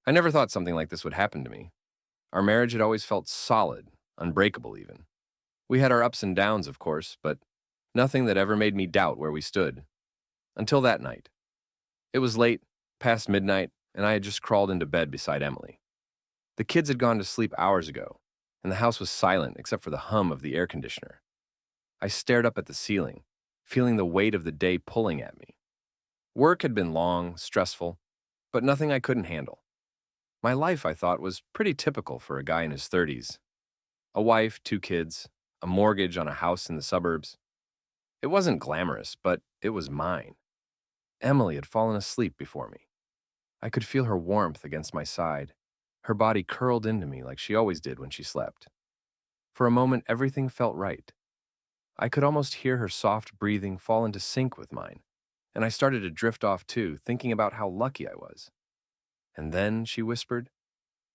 I never thought something like this would happen to me. Our marriage had always felt solid, unbreakable even. We had our ups and downs, of course, but nothing that ever made me doubt where we stood. Until that night. It was late, past midnight, and I had just crawled into bed beside Emily. The kids had gone to sleep hours ago, and the house was silent except for the hum of the air conditioner. I stared up at the ceiling, feeling the weight of the day pulling at me. Work had been long, stressful, but nothing I couldn't handle. My life, I thought, was pretty typical for a guy in his 30s. A wife, two kids, a mortgage on a house in the suburbs. It wasn't glamorous, but it was mine. Emily had fallen asleep before me. I could feel her warmth against my side, her body curled into me like she always did when she slept. For a moment, everything felt right. I could almost hear her soft breathing fall into sync with mine, and I started to drift off too, thinking about how lucky I was. And then, she whispered,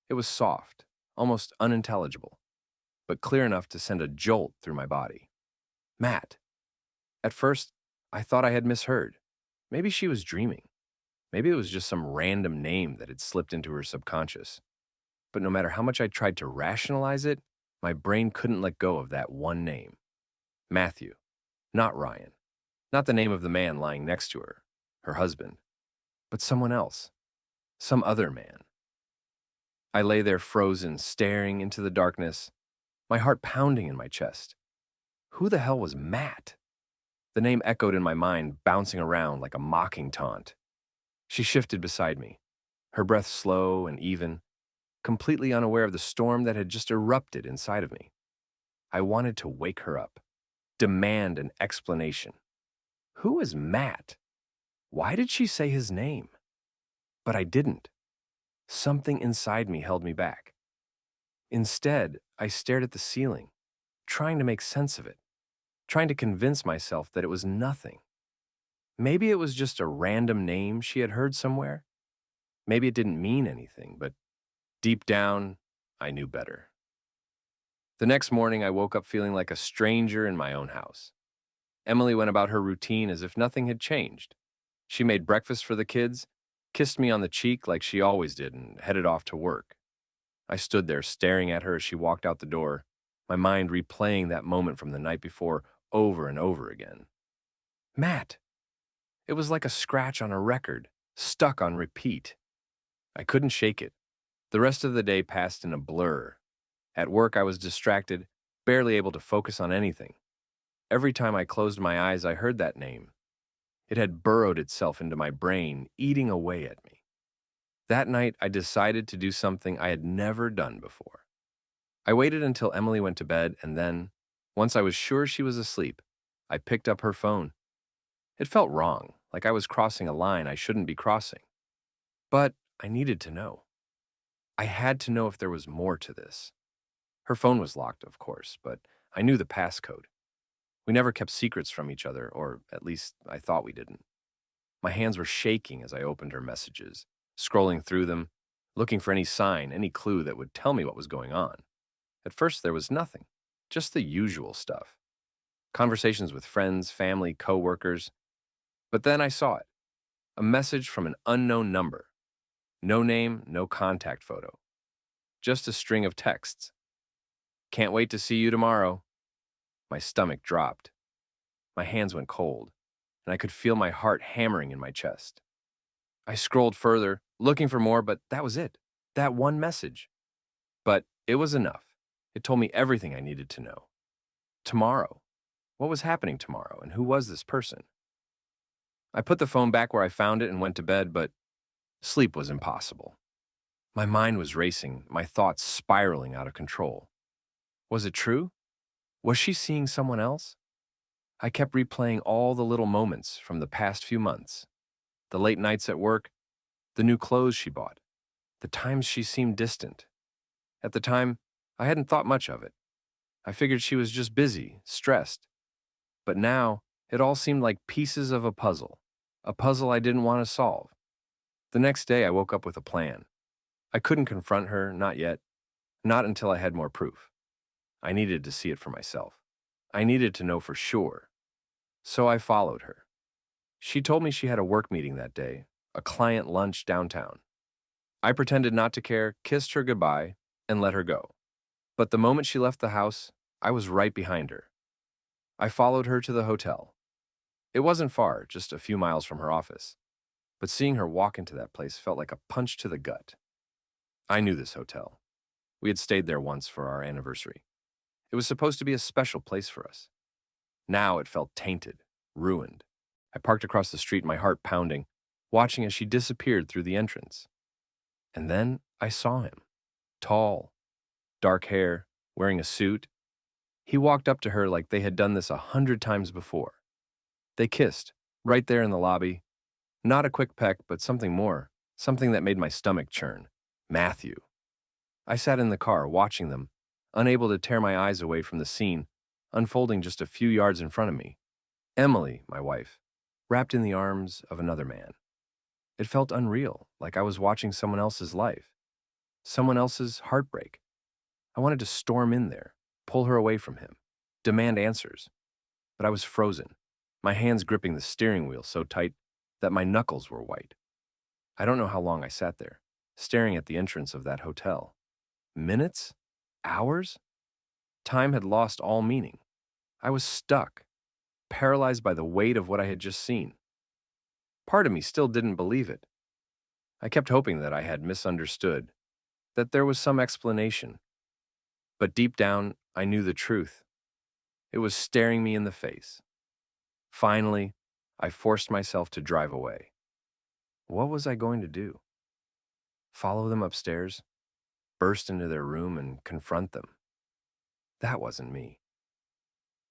it was soft, almost unintelligible, but clear enough to send a jolt through my body. Matt. At first, I thought I had misheard. Maybe she was dreaming. Maybe it was just some random name that had slipped into her subconscious. But no matter how much I tried to rationalize it, my brain couldn't let go of that one name. Matthew. Not Ryan. Not the name of the man lying next to her, her husband, but someone else. Some other man. I lay there frozen, staring into the darkness, my heart pounding in my chest. Who the hell was Matt? The name echoed in my mind, bouncing around like a mocking taunt. She shifted beside me, her breath slow and even, completely unaware of the storm that had just erupted inside of me. I wanted to wake her up, demand an explanation. Who is Matt? Why did she say his name? But I didn't. Something inside me held me back. Instead, I stared at the ceiling, trying to make sense of it, trying to convince myself that it was nothing. Maybe it was just a random name she had heard somewhere. Maybe it didn't mean anything, but deep down, I knew better. The next morning, I woke up feeling like a stranger in my own house. Emily went about her routine as if nothing had changed. She made breakfast for the kids, kissed me on the cheek like she always did, and headed off to work. I stood there staring at her as she walked out the door, my mind replaying that moment from the night before over and over again. Matt! It was like a scratch on a record, stuck on repeat. I couldn't shake it. The rest of the day passed in a blur. At work, I was distracted, barely able to focus on anything. Every time I closed my eyes, I heard that name. It had burrowed itself into my brain, eating away at me. That night, I decided to do something I had never done before. I waited until Emily went to bed, and then, once I was sure she was asleep, I picked up her phone. It felt wrong, like I was crossing a line I shouldn't be crossing. But I needed to know. I had to know if there was more to this. Her phone was locked, of course, but I knew the passcode. We never kept secrets from each other, or at least I thought we didn't. My hands were shaking as I opened her messages, scrolling through them, looking for any sign, any clue that would tell me what was going on. At first, there was nothing, just the usual stuff. Conversations with friends, family, coworkers. But then I saw it. A message from an unknown number. No name, no contact photo. Just a string of texts. Can't wait to see you tomorrow. My stomach dropped. My hands went cold, and I could feel my heart hammering in my chest. I scrolled further, looking for more, but that was it. That one message. But it was enough. It told me everything I needed to know. Tomorrow. What was happening tomorrow, and who was this person? I put the phone back where I found it and went to bed, but sleep was impossible. My mind was racing, my thoughts spiraling out of control. Was it true? Was she seeing someone else? I kept replaying all the little moments from the past few months. The late nights at work, the new clothes she bought, the times she seemed distant. At the time, I hadn't thought much of it. I figured she was just busy, stressed. But now, it all seemed like pieces of a puzzle I didn't want to solve. The next day, I woke up with a plan. I couldn't confront her, not yet, not until I had more proof. I needed to see it for myself. I needed to know for sure. So I followed her. She told me she had a work meeting that day, a client lunch downtown. I pretended not to care, kissed her goodbye, and let her go. But the moment she left the house, I was right behind her. I followed her to the hotel. It wasn't far, just a few miles from her office. But seeing her walk into that place felt like a punch to the gut. I knew this hotel. We had stayed there once for our anniversary. It was supposed to be a special place for us. Now it felt tainted, ruined. I parked across the street, my heart pounding, watching as she disappeared through the entrance. And then I saw him. Tall, dark hair, wearing a suit. He walked up to her like they had done this 100 times before. They kissed, right there in the lobby. Not a quick peck, but something more, something that made my stomach churn. Matthew. I sat in the car, watching them, unable to tear my eyes away from the scene, unfolding just a few yards in front of me. Emily, my wife, wrapped in the arms of another man. It felt unreal, like I was watching someone else's life, someone else's heartbreak. I wanted to storm in there, pull her away from him, demand answers. But I was frozen, my hands gripping the steering wheel so tight that my knuckles were white. I don't know how long I sat there, staring at the entrance of that hotel. Minutes? Hours? Time had lost all meaning. I was stuck, paralyzed by the weight of what I had just seen. Part of me still didn't believe it. I kept hoping that I had misunderstood, that there was some explanation. But deep down, I knew the truth. It was staring me in the face. Finally, I forced myself to drive away. What was I going to do? Follow them upstairs? Burst into their room and confront them? That wasn't me.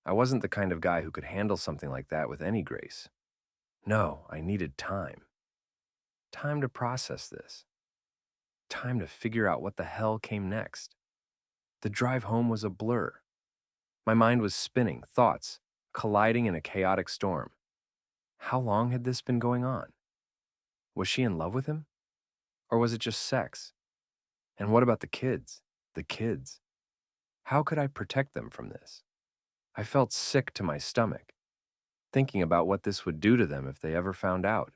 I wasn't the kind of guy who could handle something like that with any grace. No, I needed time. Time to process this. Time to figure out what the hell came next. The drive home was a blur. My mind was spinning, thoughts colliding in a chaotic storm. How long had this been going on? Was she in love with him? Or was it just sex? And what about the kids? The kids. How could I protect them from this? I felt sick to my stomach, thinking about what this would do to them if they ever found out.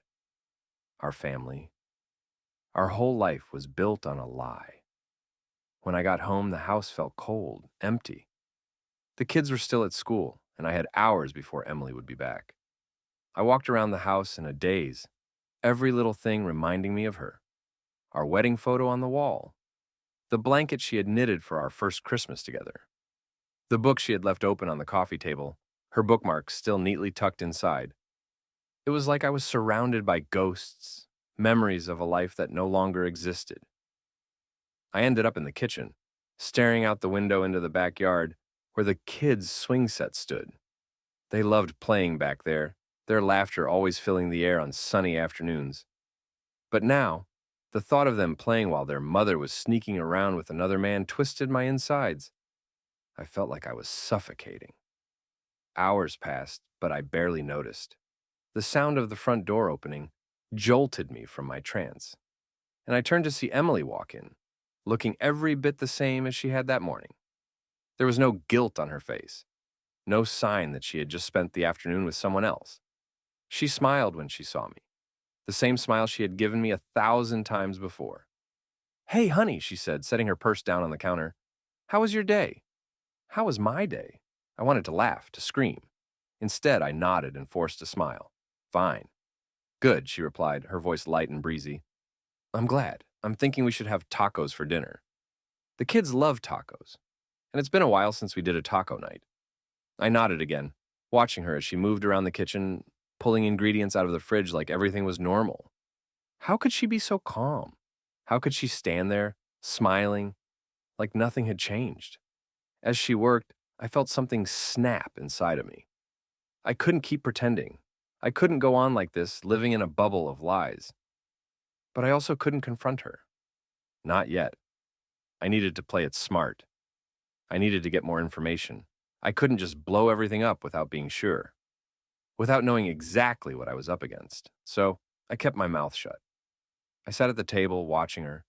Our family. Our whole life was built on a lie. When I got home, the house felt cold, empty. The kids were still at school, and I had hours before Emily would be back. I walked around the house in a daze, every little thing reminding me of her. Our wedding photo on the wall, the blanket she had knitted for our first Christmas together, the book she had left open on the coffee table, her bookmarks still neatly tucked inside. It was like I was surrounded by ghosts, memories of a life that no longer existed. I ended up in the kitchen, staring out the window into the backyard where the kids' swing set stood. They loved playing back there, their laughter always filling the air on sunny afternoons. But now, the thought of them playing while their mother was sneaking around with another man twisted my insides. I felt like I was suffocating. Hours passed, but I barely noticed. The sound of the front door opening jolted me from my trance, and I turned to see Emily walk in, looking every bit the same as she had that morning. There was no guilt on her face, no sign that she had just spent the afternoon with someone else. She smiled when she saw me, the same smile she had given me 1,000 times before. "Hey, honey," she said, setting her purse down on the counter. "How was your day?" How was my day? I wanted to laugh, to scream. Instead, I nodded and forced a smile. "Fine." "Good," she replied, her voice light and breezy. "I'm glad. I'm thinking we should have tacos for dinner. The kids love tacos, and it's been a while since we did a taco night." I nodded again, watching her as she moved around the kitchen, pulling ingredients out of the fridge like everything was normal. How could she be so calm? How could she stand there, smiling, like nothing had changed? As she worked, I felt something snap inside of me. I couldn't keep pretending. I couldn't go on like this, living in a bubble of lies. But I also couldn't confront her. Not yet. I needed to play it smart. I needed to get more information. I couldn't just blow everything up without being sure, without knowing exactly what I was up against. So I kept my mouth shut. I sat at the table watching her,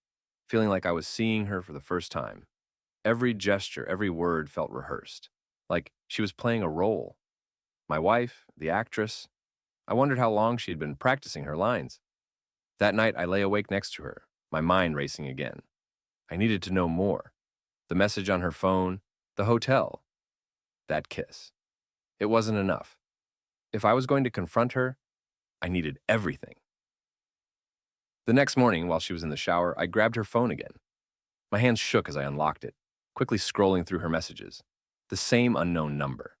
feeling like I was seeing her for the first time. Every gesture, every word felt rehearsed, like she was playing a role. My wife, the actress. I wondered how long she had been practicing her lines. That night, I lay awake next to her, my mind racing again. I needed to know more. The message on her phone, the hotel, that kiss. It wasn't enough. If I was going to confront her, I needed everything. The next morning, while she was in the shower, I grabbed her phone again. My hands shook as I unlocked it, quickly scrolling through her messages. The same unknown number.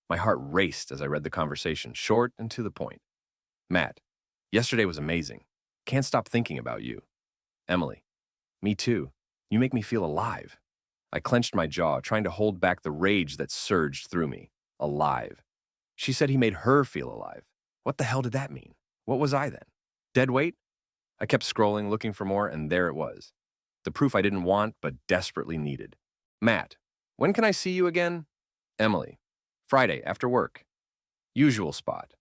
My heart raced as I read the conversation, short and to the point. Matt, yesterday was amazing. Can't stop thinking about you. Emily, me too. You make me feel alive. I clenched my jaw, trying to hold back the rage that surged through me. Alive. She said he made her feel alive. What the hell did that mean? What was I then? Dead weight? I kept scrolling, looking for more, and there it was. The proof I didn't want, but desperately needed. Matt, when can I see you again? Emily, Friday, after work. Usual spot.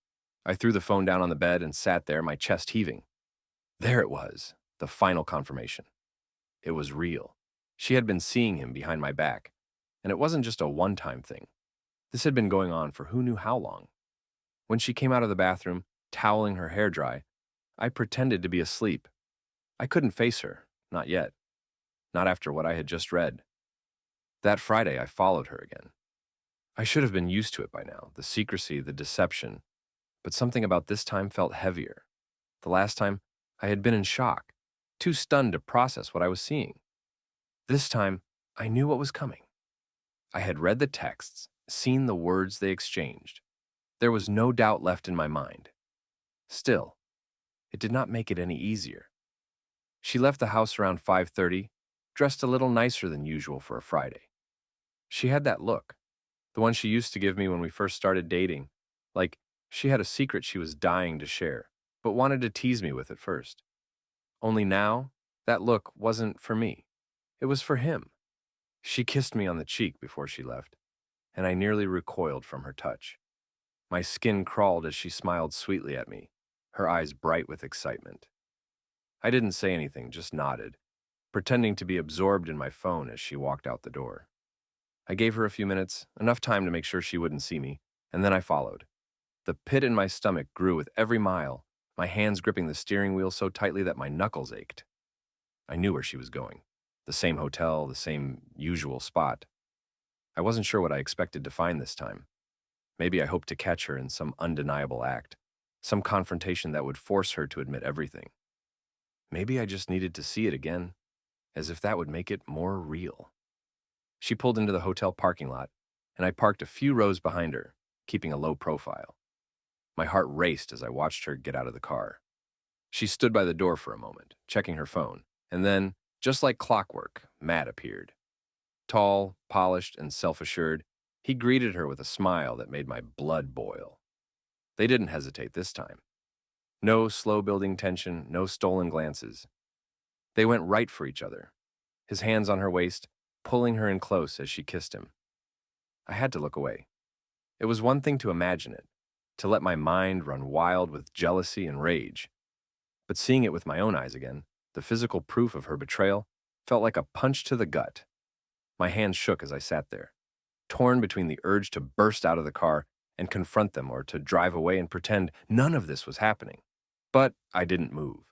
I threw the phone down on the bed and sat there, my chest heaving. There it was, the final confirmation. It was real. She had been seeing him behind my back, and it wasn't just a one-time thing. This had been going on for who knew how long. When she came out of the bathroom, toweling her hair dry, I pretended to be asleep. I couldn't face her, not yet. Not after what I had just read. That Friday, I followed her again. I should have been used to it by now, the secrecy, the deception, but something about this time felt heavier. The last time, I had been in shock, too stunned to process what I was seeing. This time, I knew what was coming. I had read the texts, seen the words they exchanged. There was no doubt left in my mind. Still, it did not make it any easier. She left the house around 5:30, dressed a little nicer than usual for a Friday. She had that look, the one she used to give me when we first started dating, like she had a secret she was dying to share, but wanted to tease me with it first. Only now, that look wasn't for me. It was for him. She kissed me on the cheek before she left, and I nearly recoiled from her touch. My skin crawled as she smiled sweetly at me, her eyes bright with excitement. I didn't say anything, just nodded, pretending to be absorbed in my phone as she walked out the door. I gave her a few minutes, enough time to make sure she wouldn't see me, and then I followed. The pit in my stomach grew with every mile, my hands gripping the steering wheel so tightly that my knuckles ached. I knew where she was going. The same hotel, the same usual spot. I wasn't sure what I expected to find this time. Maybe I hoped to catch her in some undeniable act, some confrontation that would force her to admit everything. Maybe I just needed to see it again, as if that would make it more real. She pulled into the hotel parking lot, and I parked a few rows behind her, keeping a low profile. My heart raced as I watched her get out of the car. She stood by the door for a moment, checking her phone, and then, just like clockwork, Matt appeared. Tall, polished, and self-assured, he greeted her with a smile that made my blood boil. They didn't hesitate this time. No slow-building tension, no stolen glances. They went right for each other, his hands on her waist, pulling her in close as she kissed him. I had to look away. It was one thing to imagine it, to let my mind run wild with jealousy and rage. But seeing it with my own eyes again, the physical proof of her betrayal, felt like a punch to the gut. My hands shook as I sat there, torn between the urge to burst out of the car and confront them or to drive away and pretend none of this was happening. But I didn't move.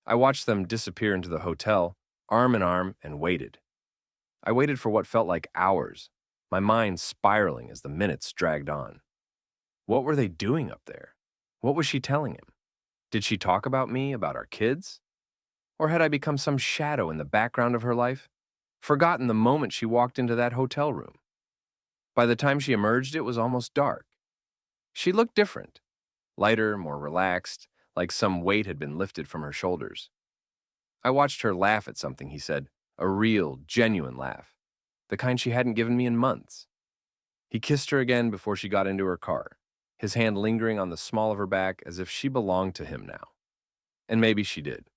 I watched them disappear into the hotel, arm in arm, and waited. I waited for what felt like hours, my mind spiraling as the minutes dragged on. What were they doing up there? What was she telling him? Did she talk about me, about our kids? Or had I become some shadow in the background of her life, forgotten the moment she walked into that hotel room? By the time she emerged, it was almost dark. She looked different, lighter, more relaxed, like some weight had been lifted from her shoulders. I watched her laugh at something he said, a real, genuine laugh, the kind she hadn't given me in months. He kissed her again before she got into her car, his hand lingering on the small of her back as if she belonged to him now. And maybe she did.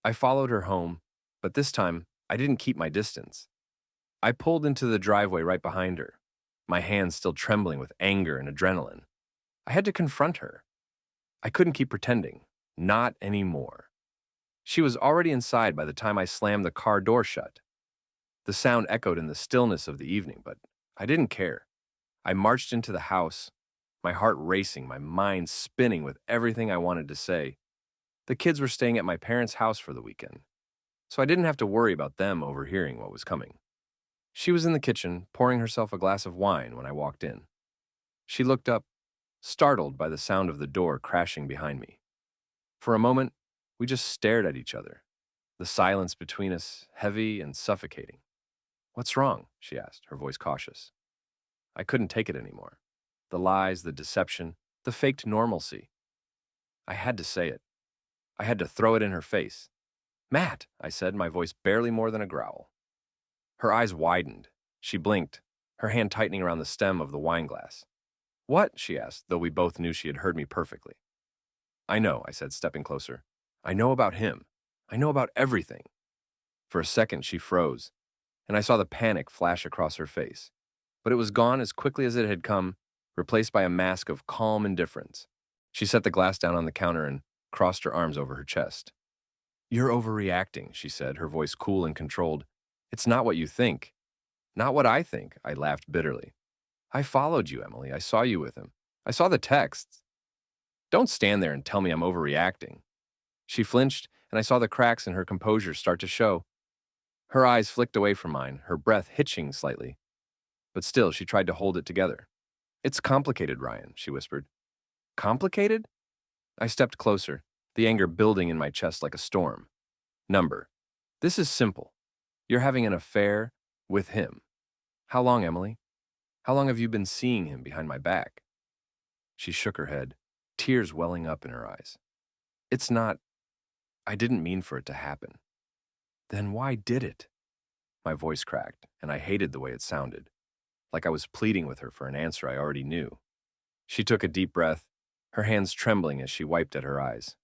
I followed her home, but this time I didn't keep my distance. I pulled into the driveway right behind her, my hands still trembling with anger and adrenaline. I had to confront her. I couldn't keep pretending, not anymore. She was already inside by the time I slammed the car door shut. The sound echoed in the stillness of the evening, but I didn't care. I marched into the house, my heart racing, my mind spinning with everything I wanted to say. The kids were staying at my parents' house for the weekend. so I didn't have to worry about them overhearing what was coming. She was in the kitchen, pouring herself a glass of wine when I walked in. She looked up, startled by the sound of the door crashing behind me. For a moment, we just stared at each other, the silence between us heavy and suffocating. "What's wrong?" she asked, her voice cautious. I couldn't take it anymore. The lies, the deception, the faked normalcy. I had to say it. I had to throw it in her face. "Matt," I said, my voice barely more than a growl. Her eyes widened. She blinked, her hand tightening around the stem of the wine glass. "What?" she asked, though we both knew she had heard me perfectly. "I know," I said, stepping closer. "I know about him. I know about everything." For a second, she froze, and I saw the panic flash across her face. But it was gone as quickly as it had come, replaced by a mask of calm indifference. She set the glass down on the counter and crossed her arms over her chest. "You're overreacting," she said, her voice cool and controlled. "It's not what you think." "Not what I think," I laughed bitterly. "I followed you, Emily. I saw you with him. I saw the texts. Don't stand there and tell me I'm overreacting." She flinched, and I saw the cracks in her composure start to show. Her eyes flicked away from mine, her breath hitching slightly. But still, she tried to hold it together. "It's complicated, Ryan," she whispered. "Complicated?" I stepped closer, the anger building in my chest like a storm. "Number. This is simple. You're having an affair with him. How long, Emily? How long have you been seeing him behind my back?" She shook her head, tears welling up in her eyes. "It's not. I didn't mean for it to happen." "Then why did it?" My voice cracked, and I hated the way it sounded, like I was pleading with her for an answer I already knew. She took a deep breath, her hands trembling as she wiped at her eyes.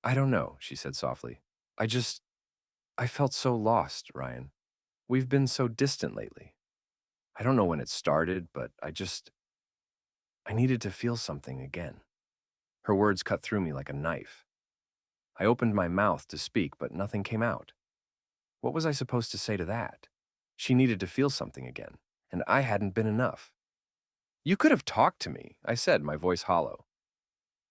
"I don't know," she said softly. I felt so lost, Ryan. We've been so distant lately. I don't know when it started, but I needed to feel something again." Her words cut through me like a knife. I opened my mouth to speak, but nothing came out. What was I supposed to say to that? She needed to feel something again, and I hadn't been enough. "You could have talked to me," I said, my voice hollow.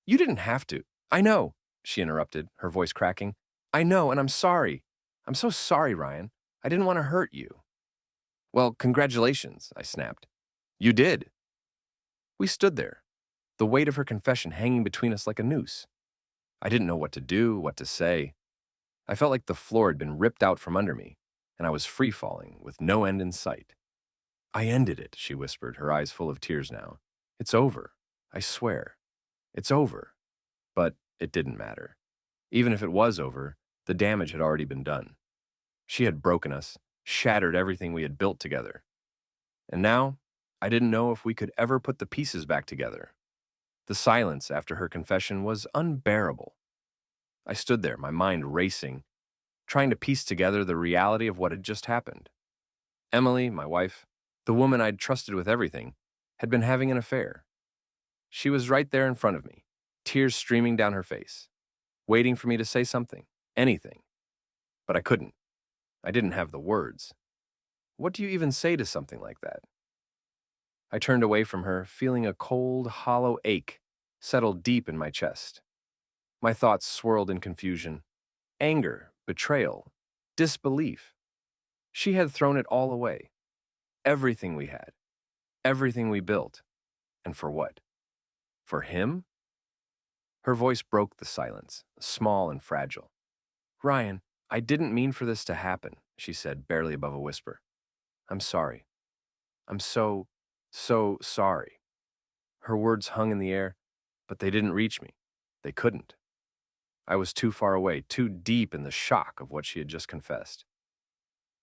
"You didn't have to." "I know," she interrupted, her voice cracking. "I know, and I'm sorry. I'm so sorry, Ryan. I didn't want to hurt you." "Well, congratulations," I snapped. "You did." We stood there, the weight of her confession hanging between us like a noose. I didn't know what to do, what to say. I felt like the floor had been ripped out from under me, and I was free-falling, with no end in sight. "I ended it," she whispered, her eyes full of tears now. "It's over. I swear. It's over." But it didn't matter. Even if it was over, the damage had already been done. She had broken us, shattered everything we had built together. And now, I didn't know if we could ever put the pieces back together. The silence after her confession was unbearable. I stood there, my mind racing, trying to piece together the reality of what had just happened. Emily, my wife, the woman I'd trusted with everything, had been having an affair. She was right there in front of me, tears streaming down her face, waiting for me to say something, anything. But I couldn't. I didn't have the words. What do you even say to something like that? I turned away from her, feeling a cold, hollow ache settle deep in my chest. My thoughts swirled in confusion. Anger, betrayal, disbelief. She had thrown it all away. Everything we had. Everything we built. And for what? For him? Her voice broke the silence, small and fragile. "Ryan, I didn't mean for this to happen," she said, barely above a whisper. "I'm sorry. I'm so sorry." Her words hung in the air, but they didn't reach me. They couldn't. I was too far away, too deep in the shock of what she had just confessed.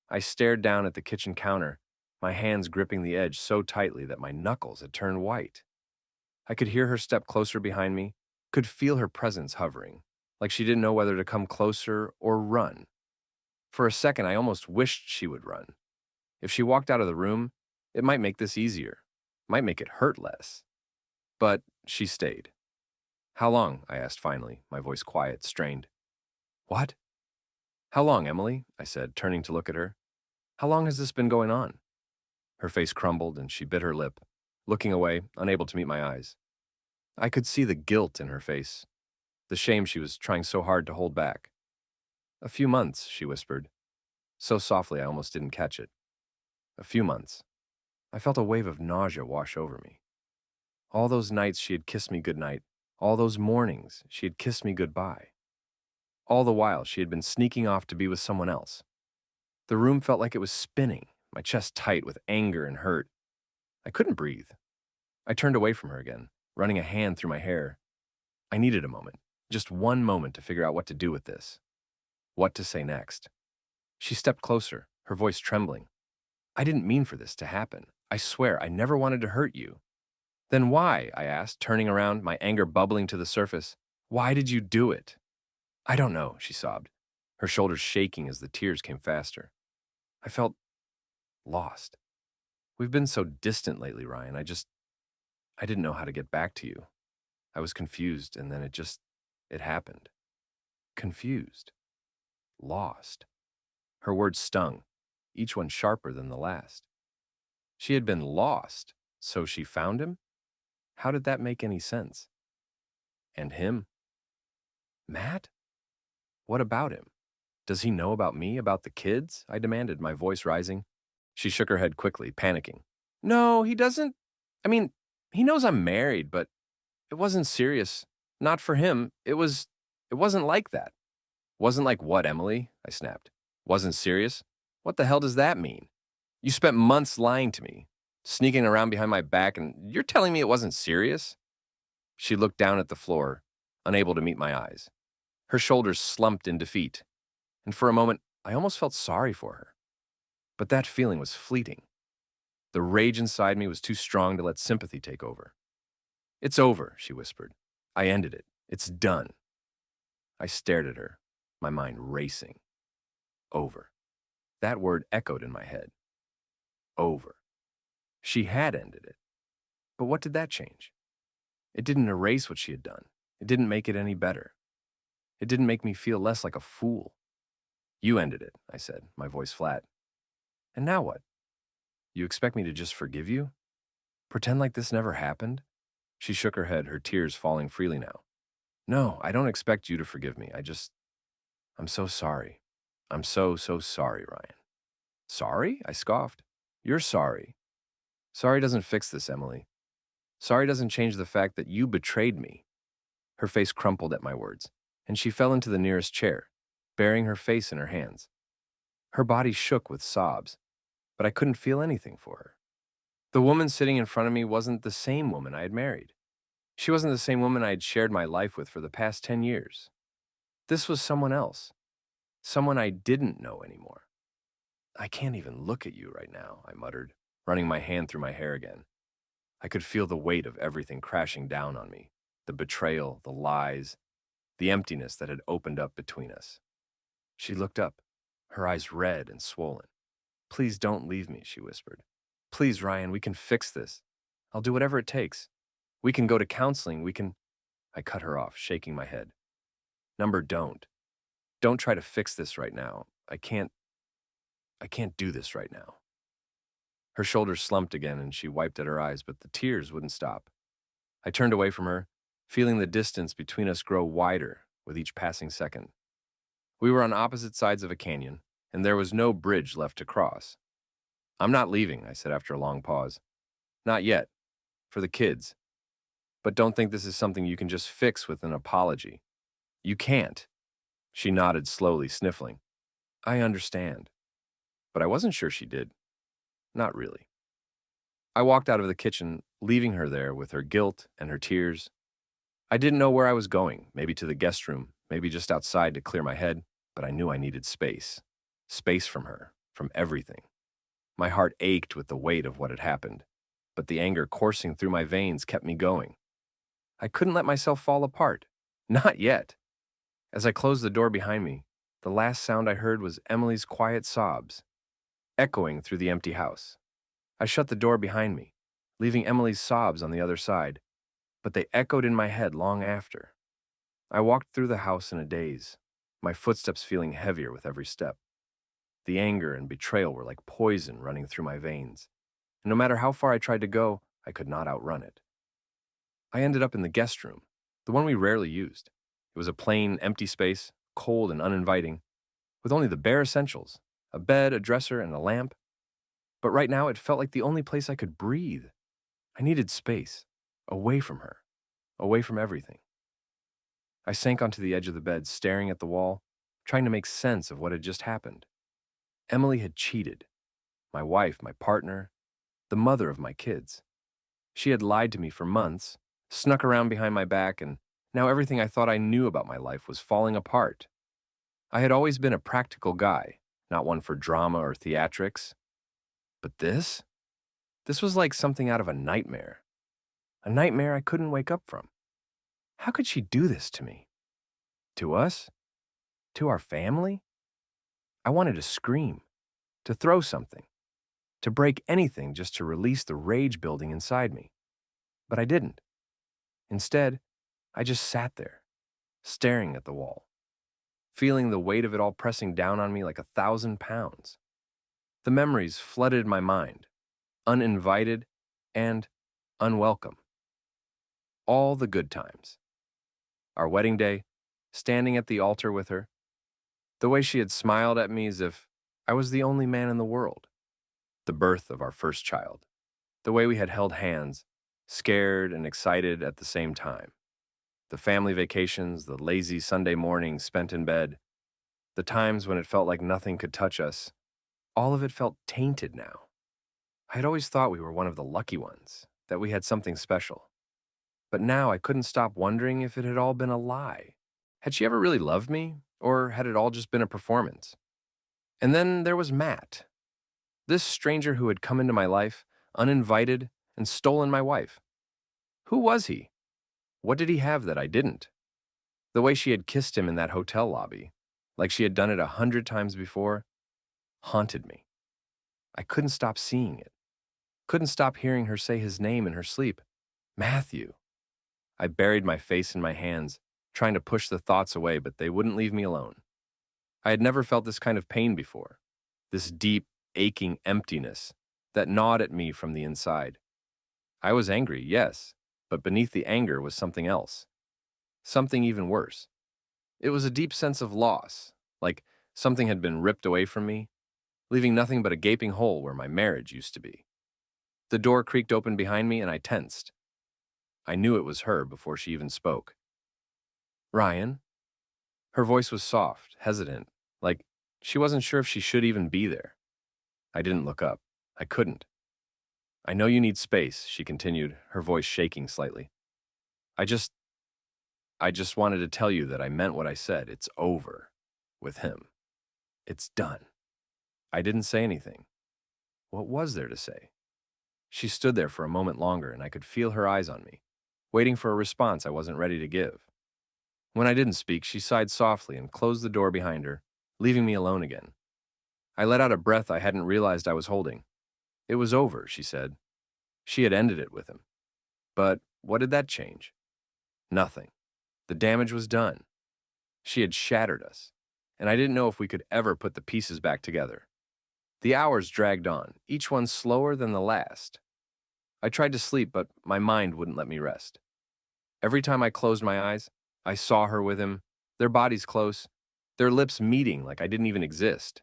I stared down at the kitchen counter, my hands gripping the edge so tightly that my knuckles had turned white. I could hear her step closer behind me, could feel her presence hovering, like she didn't know whether to come closer or run. For a second, I almost wished she would run. If she walked out of the room, it might make this easier, might make it hurt less. But she stayed. "How long?" I asked finally, my voice quiet, strained. "What?" "How long, Emily?" I said, turning to look at her. "How long has this been going on?" Her face crumbled and she bit her lip, looking away, unable to meet my eyes. I could see the guilt in her face, the shame she was trying so hard to hold back. A few months, she whispered, so softly I almost didn't catch it. A few months. I felt a wave of nausea wash over me. All those nights she had kissed me goodnight, all those mornings she had kissed me goodbye. All the while she had been sneaking off to be with someone else. The room felt like it was spinning, my chest tight with anger and hurt. I couldn't breathe. I turned away from her again, running a hand through my hair. I needed a moment, just one moment to figure out what to do with this, what to say next. She stepped closer, her voice trembling. I didn't mean for this to happen. I swear, I never wanted to hurt you. Then why? I asked, turning around, my anger bubbling to the surface. Why did you do it? I don't know, she sobbed, her shoulders shaking as the tears came faster. I felt lost. We've been so distant lately, Ryan. I didn't know how to get back to you. I was confused, and then it happened. Confused. Lost. Her words stung, each one sharper than the last. She had been lost, so she found him? How did that make any sense? And him? Matt? What about him? Does he know about me, about the kids? I demanded, my voice rising. She shook her head quickly, panicking. No, he doesn't. I mean, he knows I'm married, but it wasn't serious. Not for him. It wasn't like that. Wasn't like what, Emily? I snapped. Wasn't serious? What the hell does that mean? You spent months lying to me, sneaking around behind my back, and you're telling me it wasn't serious? She looked down at the floor, unable to meet my eyes. Her shoulders slumped in defeat, and for a moment, I almost felt sorry for her. But that feeling was fleeting. The rage inside me was too strong to let sympathy take over. It's over, she whispered. I ended it. It's done. I stared at her, my mind racing. Over. That word echoed in my head. Over. She had ended it. But what did that change? It didn't erase what she had done. It didn't make it any better. It didn't make me feel less like a fool. You ended it, I said, my voice flat. And now what? You expect me to just forgive you? Pretend like this never happened? She shook her head, her tears falling freely now. No, I don't expect you to forgive me. I'm so sorry. I'm so sorry, Ryan. Sorry? I scoffed. You're sorry. Sorry doesn't fix this, Emily. Sorry doesn't change the fact that you betrayed me. Her face crumpled at my words, and she fell into the nearest chair, burying her face in her hands. Her body shook with sobs, but I couldn't feel anything for her. The woman sitting in front of me wasn't the same woman I had married. She wasn't the same woman I had shared my life with for the past 10 years. This was someone else, someone I didn't know anymore. I can't even look at you right now, I muttered, running my hand through my hair again. I could feel the weight of everything crashing down on me, the betrayal, the lies, the emptiness that had opened up between us. She looked up, her eyes red and swollen. Please don't leave me, she whispered. Please, Ryan, we can fix this. I'll do whatever it takes. We can go to counseling, I cut her off, shaking my head. Number, don't. Don't try to fix this right now. I can't do this right now. Her shoulders slumped again and she wiped at her eyes, but the tears wouldn't stop. I turned away from her, feeling the distance between us grow wider with each passing second. We were on opposite sides of a canyon, and there was no bridge left to cross. I'm not leaving, I said after a long pause. Not yet. For the kids. But don't think this is something you can just fix with an apology. You can't. She nodded slowly, sniffling. I understand. But I wasn't sure she did. Not really. I walked out of the kitchen, leaving her there with her guilt and her tears. I didn't know where I was going, maybe to the guest room, maybe just outside to clear my head, but I knew I needed space. Space from her, from everything. My heart ached with the weight of what had happened, but the anger coursing through my veins kept me going. I couldn't let myself fall apart. Not yet. As I closed the door behind me, the last sound I heard was Emily's quiet sobs, echoing through the empty house. I shut the door behind me, leaving Emily's sobs on the other side, but they echoed in my head long after. I walked through the house in a daze, my footsteps feeling heavier with every step. The anger and betrayal were like poison running through my veins, and no matter how far I tried to go, I could not outrun it. I ended up in the guest room, the one we rarely used. It was a plain, empty space, cold and uninviting. with only the bare essentials, a bed, a dresser, and a lamp. But right now, it felt like the only place I could breathe. I needed space, away from her, away from everything. I sank onto the edge of the bed, staring at the wall, trying to make sense of what had just happened. Emily had cheated. My wife, my partner, the mother of my kids. She had lied to me for months, snuck around behind my back, and now everything I thought I knew about my life was falling apart. I had always been a practical guy, not one for drama or theatrics. But this? This was like something out of a nightmare I couldn't wake up from. How could she do this to me? To us? To our family? I wanted to scream, to throw something, to break anything just to release the rage building inside me. But I didn't. Instead, I just sat there, staring at the wall, feeling the weight of it all pressing down on me like 1,000 pounds. The memories flooded my mind, uninvited and unwelcome. All the good times. Our wedding day, standing at the altar with her, the way she had smiled at me as if I was the only man in the world, the birth of our first child, the way we had held hands, scared and excited at the same time, the family vacations, the lazy Sunday mornings spent in bed, the times when it felt like nothing could touch us, all of it felt tainted now. I had always thought we were one of the lucky ones, that we had something special. But now I couldn't stop wondering if it had all been a lie. Had she ever really loved me, or had it all just been a performance? And then there was Matt, this stranger who had come into my life, uninvited, and stolen my wife. Who was he? What did he have that I didn't? The way she had kissed him in that hotel lobby, like she had done it 100 times before, haunted me. I couldn't stop seeing it. Couldn't stop hearing her say his name in her sleep. Matthew. I buried my face in my hands, trying to push the thoughts away, but they wouldn't leave me alone. I had never felt this kind of pain before, this deep, aching emptiness that gnawed at me from the inside. I was angry, yes, but beneath the anger was something else. Something even worse. It was a deep sense of loss, like something had been ripped away from me, leaving nothing but a gaping hole where my marriage used to be. The door creaked open behind me and I tensed. I knew it was her before she even spoke. Ryan? Her voice was soft, hesitant, like she wasn't sure if she should even be there. I didn't look up. I couldn't. I know you need space, she continued, her voice shaking slightly. I just wanted to tell you that I meant what I said. It's over. With him. It's done. I didn't say anything. What was there to say? She stood there for a moment longer, and I could feel her eyes on me, waiting for a response I wasn't ready to give. When I didn't speak, she sighed softly and closed the door behind her, leaving me alone again. I let out a breath I hadn't realized I was holding. It was over, she said. She had ended it with him. But what did that change? Nothing. The damage was done. She had shattered us, and I didn't know if we could ever put the pieces back together. The hours dragged on, each one slower than the last. I tried to sleep, but my mind wouldn't let me rest. Every time I closed my eyes, I saw her with him, their bodies close, their lips meeting like I didn't even exist.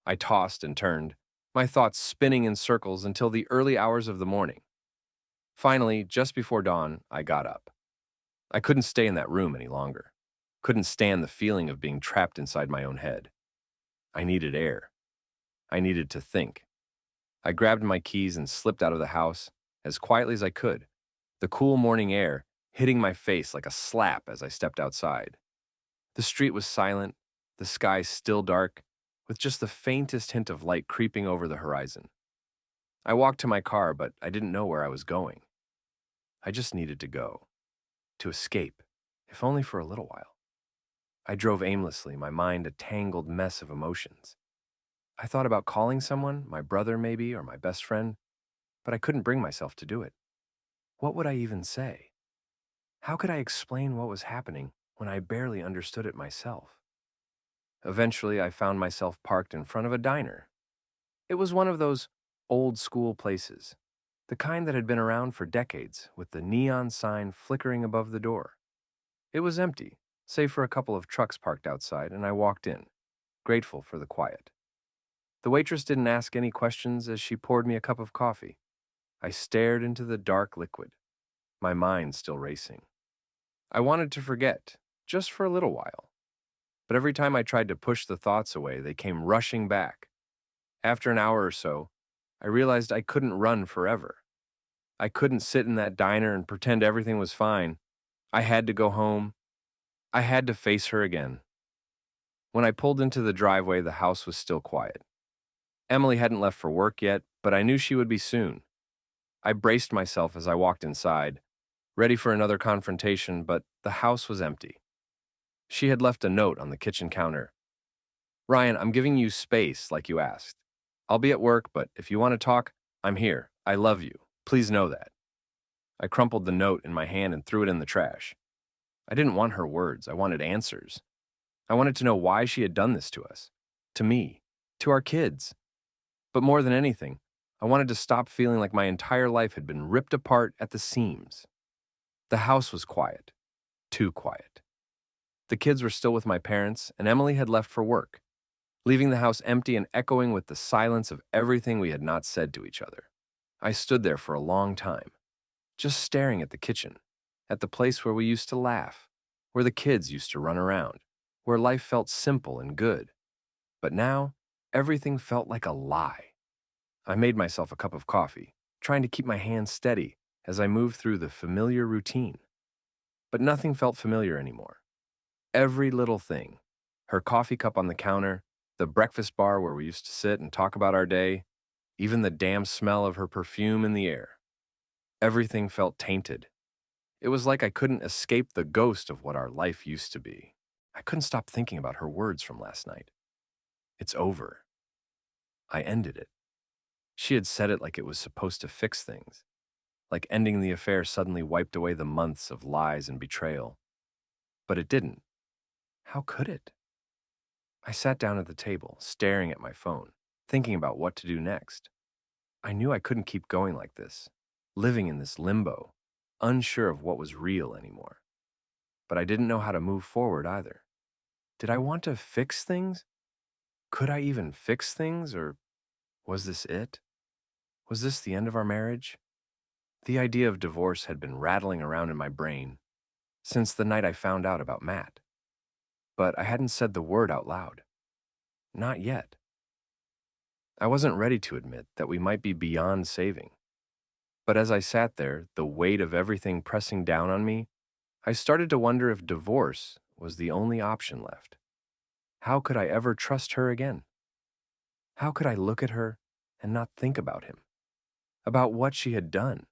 I tossed and turned, my thoughts spinning in circles until the early hours of the morning. Finally, just before dawn, I got up. I couldn't stay in that room any longer. Couldn't stand the feeling of being trapped inside my own head. I needed air. I needed to think. I grabbed my keys and slipped out of the house as quietly as I could, the cool morning air hitting my face like a slap as I stepped outside. The street was silent, the sky still dark, with just the faintest hint of light creeping over the horizon. I walked to my car, but I didn't know where I was going. I just needed to go, to escape, if only for a little while. I drove aimlessly, my mind a tangled mess of emotions. I thought about calling someone, my brother maybe, or my best friend, but I couldn't bring myself to do it. What would I even say? How could I explain what was happening when I barely understood it myself? Eventually, I found myself parked in front of a diner. It was one of those old-school places, the kind that had been around for decades, with the neon sign flickering above the door. It was empty, save for a couple of trucks parked outside, and I walked in. grateful for the quiet. The waitress didn't ask any questions as she poured me a cup of coffee. I stared into the dark liquid, my mind still racing. I wanted to forget, just for a little while. But every time I tried to push the thoughts away, they came rushing back. After an hour or so, I realized I couldn't run forever. I couldn't sit in that diner and pretend everything was fine. I had to go home. I had to face her again. When I pulled into the driveway, the house was still quiet. Emily hadn't left for work yet, but I knew she would be soon. I braced myself as I walked inside, ready for another confrontation, but the house was empty. She had left a note on the kitchen counter. "Ryan, I'm giving you space like you asked. I'll be at work, but if you want to talk, I'm here. I love you. Please know that." I crumpled the note in my hand and threw it in the trash. I didn't want her words. I wanted answers. I wanted to know why she had done this to us, to me, to our kids. But more than anything, I wanted to stop feeling like my entire life had been ripped apart at the seams. The house was quiet, too quiet. The kids were still with my parents, and Emily had left for work, leaving the house empty and echoing with the silence of everything we had not said to each other. I stood there for a long time, just staring at the kitchen, at the place where we used to laugh, where the kids used to run around, where life felt simple and good. But now, everything felt like a lie. I made myself a cup of coffee, trying to keep my hands steady as I moved through the familiar routine. But nothing felt familiar anymore. Every little thing, her coffee cup on the counter, the breakfast bar where we used to sit and talk about our day, even the damn smell of her perfume in the air. Everything felt tainted. It was like I couldn't escape the ghost of what our life used to be. I couldn't stop thinking about her words from last night. "It's over." I ended it. She had said it like it was supposed to fix things, like ending the affair suddenly wiped away the months of lies and betrayal. But it didn't. How could it? I sat down at the table, staring at my phone, thinking about what to do next. I knew I couldn't keep going like this, living in this limbo, unsure of what was real anymore. But I didn't know how to move forward either. Did I want to fix things? Could I even fix things, or was this it? Was this the end of our marriage? The idea of divorce had been rattling around in my brain since the night I found out about Matt. But I hadn't said the word out loud. Not yet. I wasn't ready to admit that we might be beyond saving. But as I sat there, the weight of everything pressing down on me, I started to wonder if divorce was the only option left. How could I ever trust her again? How could I look at her and not think about him? About what she had done?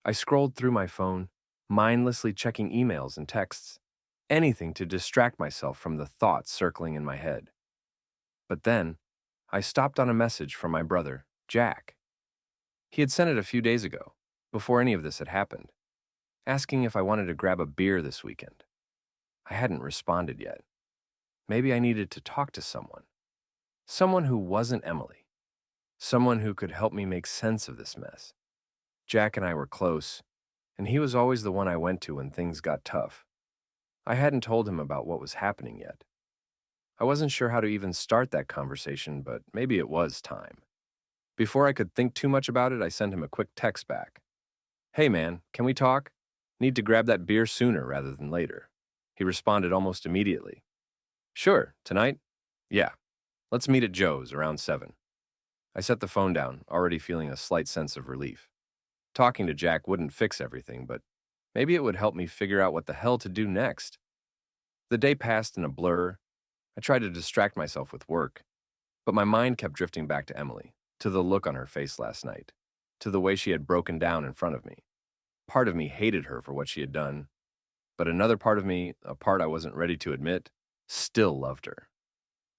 I scrolled through my phone, mindlessly checking emails and texts, anything to distract myself from the thoughts circling in my head. But then, I stopped on a message from my brother, Jack. He had sent it a few days ago, before any of this had happened, asking if I wanted to grab a beer this weekend. I hadn't responded yet. Maybe I needed to talk to someone. Someone who wasn't Emily. Someone who could help me make sense of this mess. Jack and I were close, and he was always the one I went to when things got tough. I hadn't told him about what was happening yet. I wasn't sure how to even start that conversation, but maybe it was time. Before I could think too much about it, I sent him a quick text back. "Hey man, can we talk? Need to grab that beer sooner rather than later." He responded almost immediately. "Sure, tonight? Yeah. Let's meet at Joe's around 7. I set the phone down, already feeling a slight sense of relief. Talking to Jack wouldn't fix everything, but maybe it would help me figure out what the hell to do next. The day passed in a blur. I tried to distract myself with work, but my mind kept drifting back to Emily, to the look on her face last night, to the way she had broken down in front of me. Part of me hated her for what she had done, but another part of me, a part I wasn't ready to admit, still loved her.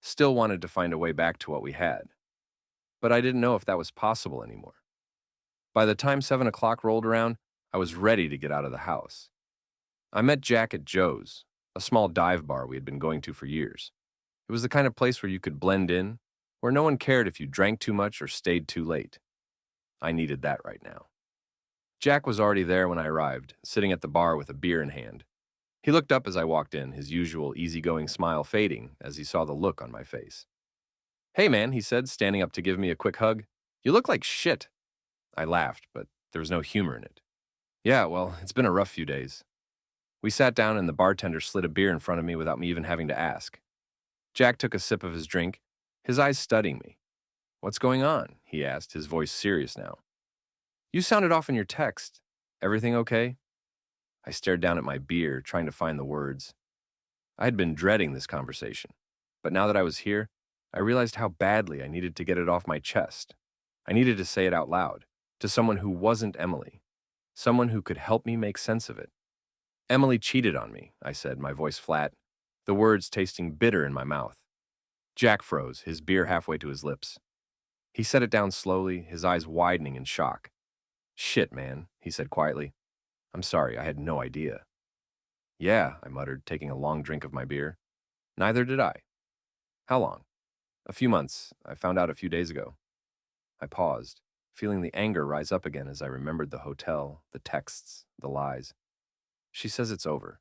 Still wanted to find a way back to what we had. But I didn't know if that was possible anymore. By the time 7 o'clock rolled around, I was ready to get out of the house. I met Jack at Joe's, a small dive bar we had been going to for years. It was the kind of place where you could blend in, where no one cared if you drank too much or stayed too late. I needed that right now. Jack was already there when I arrived, sitting at the bar with a beer in hand. He looked up as I walked in, his usual easygoing smile fading as he saw the look on my face. "Hey, man," he said, standing up to give me a quick hug. "You look like shit." I laughed, but there was no humor in it. "Yeah, well, it's been a rough few days." We sat down and the bartender slid a beer in front of me without me even having to ask. Jack took a sip of his drink, his eyes studying me. "What's going on?" he asked, his voice serious now. "You sounded off in your text. Everything okay?" I stared down at my beer, trying to find the words. I had been dreading this conversation, but now that I was here, I realized how badly I needed to get it off my chest. I needed to say it out loud, to someone who wasn't Emily, someone who could help me make sense of it. "Emily cheated on me," I said, my voice flat, the words tasting bitter in my mouth. Jack froze, his beer halfway to his lips. He set it down slowly, his eyes widening in shock. "Shit, man," he said quietly. "I'm sorry, I had no idea." "Yeah," I muttered, taking a long drink of my beer. "Neither did I." "How long?" "A few months. I found out a few days ago." I paused, feeling the anger rise up again as I remembered the hotel, the texts, the lies. She says it's over,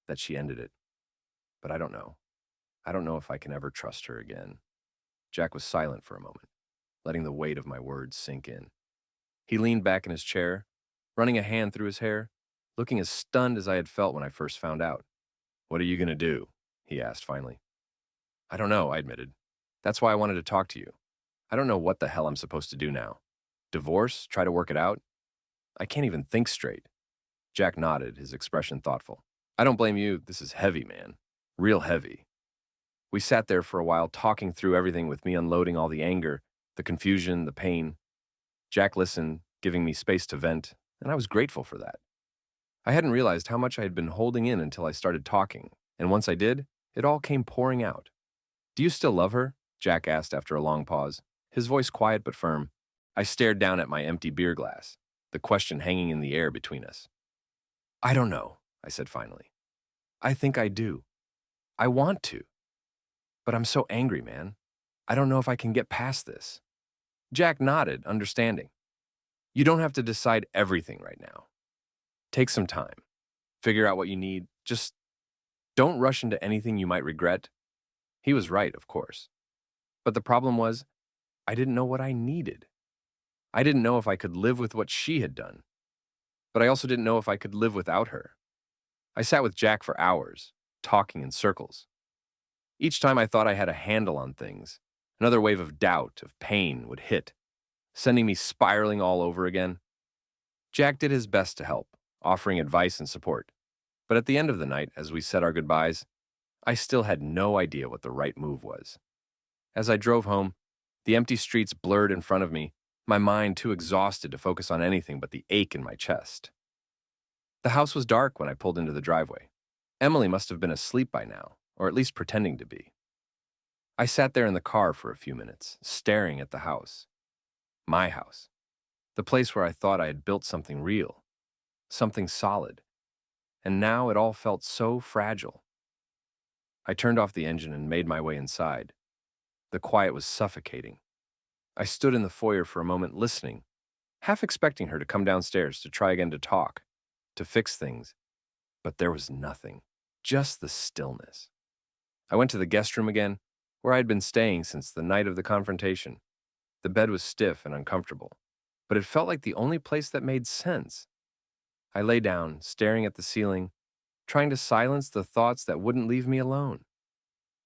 that she ended it. But I don't know. I don't know if I can ever trust her again. Jack was silent for a moment, letting the weight of my words sink in. He leaned back in his chair, running a hand through his hair, looking as stunned as I had felt when I first found out. "What are you going to do?" he asked finally. "I don't know," I admitted. "That's why I wanted to talk to you. I don't know what the hell I'm supposed to do now. Divorce? Try to work it out? I can't even think straight." Jack nodded, his expression thoughtful. "I don't blame you. This is heavy, man. Real heavy." We sat there for a while, talking through everything with me unloading all the anger, the confusion, the pain. Jack listened, giving me space to vent, and I was grateful for that. I hadn't realized how much I had been holding in until I started talking, and once I did, it all came pouring out. "Do you still love her?" Jack asked after a long pause, his voice quiet but firm. I stared down at my empty beer glass, the question hanging in the air between us. "I don't know," I said finally. "I think I do. I want to. But I'm so angry, man. I don't know if I can get past this." Jack nodded, understanding. "You don't have to decide everything right now. Take some time. Figure out what you need. Just don't rush into anything you might regret." He was right, of course. But the problem was, I didn't know what I needed. I didn't know if I could live with what she had done. But I also didn't know if I could live without her. I sat with Jack for hours, talking in circles. Each time I thought I had a handle on things, another wave of doubt, of pain would hit, sending me spiraling all over again. Jack did his best to help, offering advice and support. But at the end of the night, as we said our goodbyes, I still had no idea what the right move was. As I drove home, the empty streets blurred in front of me, my mind too exhausted to focus on anything but the ache in my chest. The house was dark when I pulled into the driveway. Emily must have been asleep by now, or at least pretending to be. I sat there in the car for a few minutes, staring at the house. My house. The place where I thought I had built something real, something solid. And now it all felt so fragile. I turned off the engine and made my way inside. The quiet was suffocating. I stood in the foyer for a moment listening, half expecting her to come downstairs to try again to talk, to fix things. But there was nothing, just the stillness. I went to the guest room again, where I had been staying since the night of the confrontation. The bed was stiff and uncomfortable, but it felt like the only place that made sense. I lay down, staring at the ceiling, trying to silence the thoughts that wouldn't leave me alone.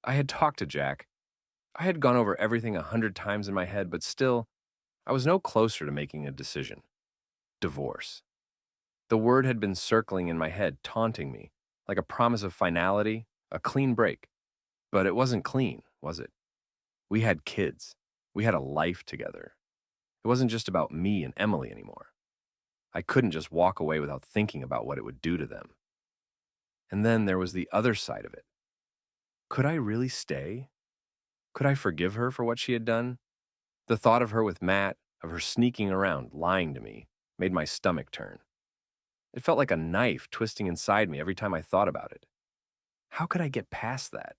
I had talked to Jack. I had gone over everything 100 times in my head, but still, I was no closer to making a decision. Divorce. The word had been circling in my head, taunting me, like a promise of finality, a clean break. But it wasn't clean, was it? We had kids. We had a life together. It wasn't just about me and Emily anymore. I couldn't just walk away without thinking about what it would do to them. And then there was the other side of it. Could I really stay? Could I forgive her for what she had done? The thought of her with Matt, of her sneaking around, lying to me, made my stomach turn. It felt like a knife twisting inside me every time I thought about it. How could I get past that?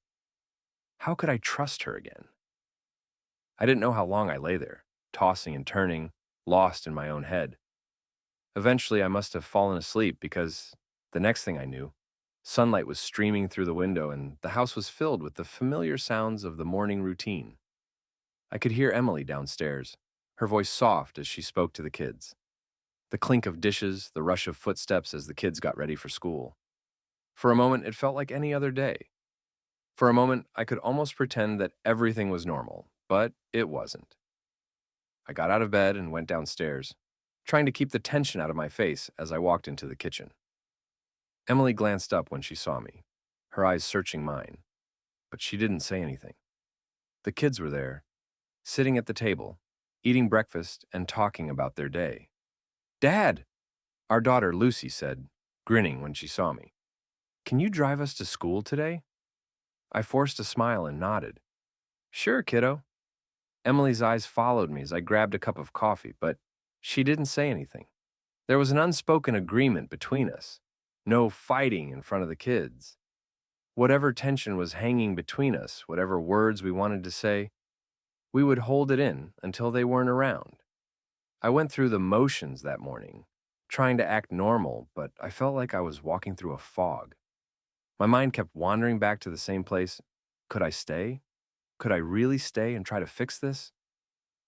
How could I trust her again? I didn't know how long I lay there, tossing and turning, lost in my own head. Eventually, I must have fallen asleep because the next thing I knew, Sunlight was streaming through the window, and the house was filled with the familiar sounds of the morning routine. I could hear Emily downstairs, her voice soft as she spoke to the kids. The clink of dishes, the rush of footsteps as the kids got ready for school. For a moment, it felt like any other day. For a moment, I could almost pretend that everything was normal, but it wasn't. I got out of bed and went downstairs, trying to keep the tension out of my face as I walked into the kitchen. Emily glanced up when she saw me, her eyes searching mine, but she didn't say anything. The kids were there, sitting at the table, eating breakfast and talking about their day. "Dad," our daughter Lucy said, grinning when she saw me. "Can you drive us to school today?" I forced a smile and nodded. "Sure, kiddo." Emily's eyes followed me as I grabbed a cup of coffee, but she didn't say anything. There was an unspoken agreement between us. No fighting in front of the kids. Whatever tension was hanging between us, whatever words we wanted to say, we would hold it in until they weren't around. I went through the motions that morning, trying to act normal, but I felt like I was walking through a fog. My mind kept wandering back to the same place. Could I stay? Could I really stay and try to fix this?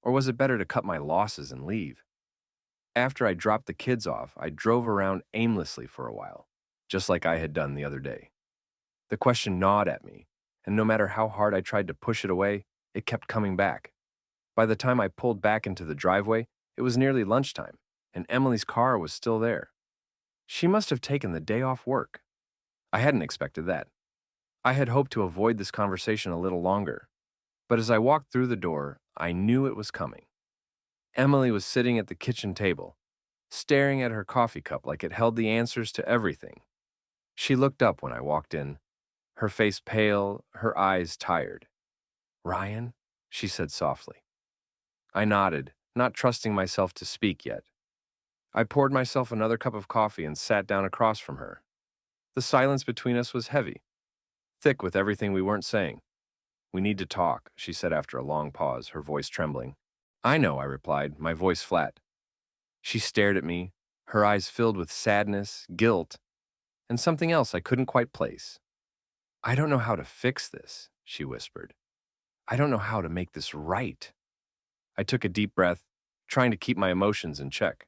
Or was it better to cut my losses and leave? After I dropped the kids off, I drove around aimlessly for a while, just like I had done the other day. The question gnawed at me, and no matter how hard I tried to push it away, it kept coming back. By the time I pulled back into the driveway, it was nearly lunchtime, and Emily's car was still there. She must have taken the day off work. I hadn't expected that. I had hoped to avoid this conversation a little longer, but as I walked through the door, I knew it was coming. Emily was sitting at the kitchen table, staring at her coffee cup like it held the answers to everything. She looked up when I walked in, her face pale, her eyes tired. "Ryan?" she said softly. I nodded, not trusting myself to speak yet. I poured myself another cup of coffee and sat down across from her. The silence between us was heavy, thick with everything we weren't saying. "We need to talk," she said after a long pause, her voice trembling. "I know," I replied, my voice flat. She stared at me, her eyes filled with sadness, guilt, and something else I couldn't quite place. "I don't know how to fix this," she whispered. "I don't know how to make this right." I took a deep breath, trying to keep my emotions in check.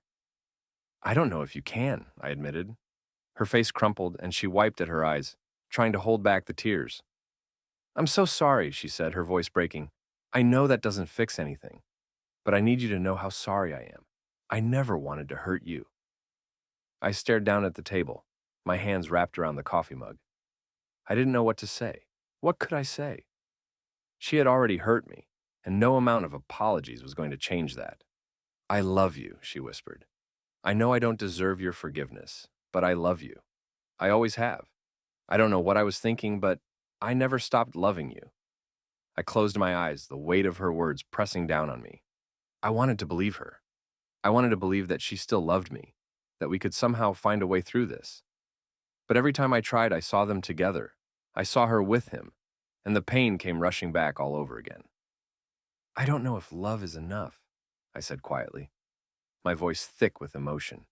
"I don't know if you can," I admitted. Her face crumpled and she wiped at her eyes, trying to hold back the tears. "I'm so sorry," she said, her voice breaking. "I know that doesn't fix anything, but I need you to know how sorry I am. I never wanted to hurt you." I stared down at the table, my hands wrapped around the coffee mug. I didn't know what to say. What could I say? She had already hurt me, and no amount of apologies was going to change that. "I love you," she whispered. "I know I don't deserve your forgiveness, but I love you. I always have. I don't know what I was thinking, but I never stopped loving you." I closed my eyes, the weight of her words pressing down on me. I wanted to believe her. I wanted to believe that she still loved me, that we could somehow find a way through this. But every time I tried, I saw them together. I saw her with him, and the pain came rushing back all over again. "I don't know if love is enough," I said quietly, my voice thick with emotion.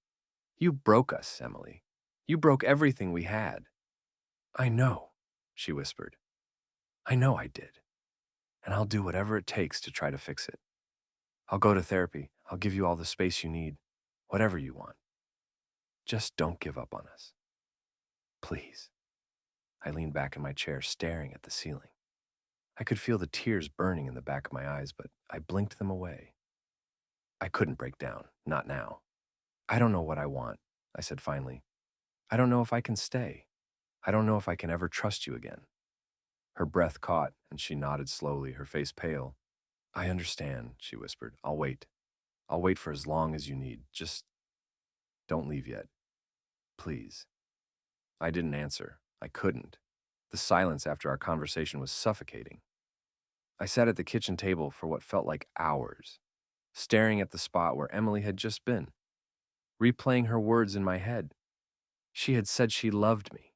"You broke us, Emily. You broke everything we had." "I know," she whispered. "I know I did. And I'll do whatever it takes to try to fix it. I'll go to therapy. I'll give you all the space you need, whatever you want. Just don't give up on us. Please." I leaned back in my chair, staring at the ceiling. I could feel the tears burning in the back of my eyes, but I blinked them away. I couldn't break down, not now. "I don't know what I want," I said finally. "I don't know if I can stay. I don't know if I can ever trust you again." Her breath caught, and she nodded slowly, her face pale. "I understand," she whispered. "I'll wait. I'll wait for as long as you need. Just don't leave yet. Please." I didn't answer. I couldn't. The silence after our conversation was suffocating. I sat at the kitchen table for what felt like hours, staring at the spot where Emily had just been, replaying her words in my head. She had said she loved me,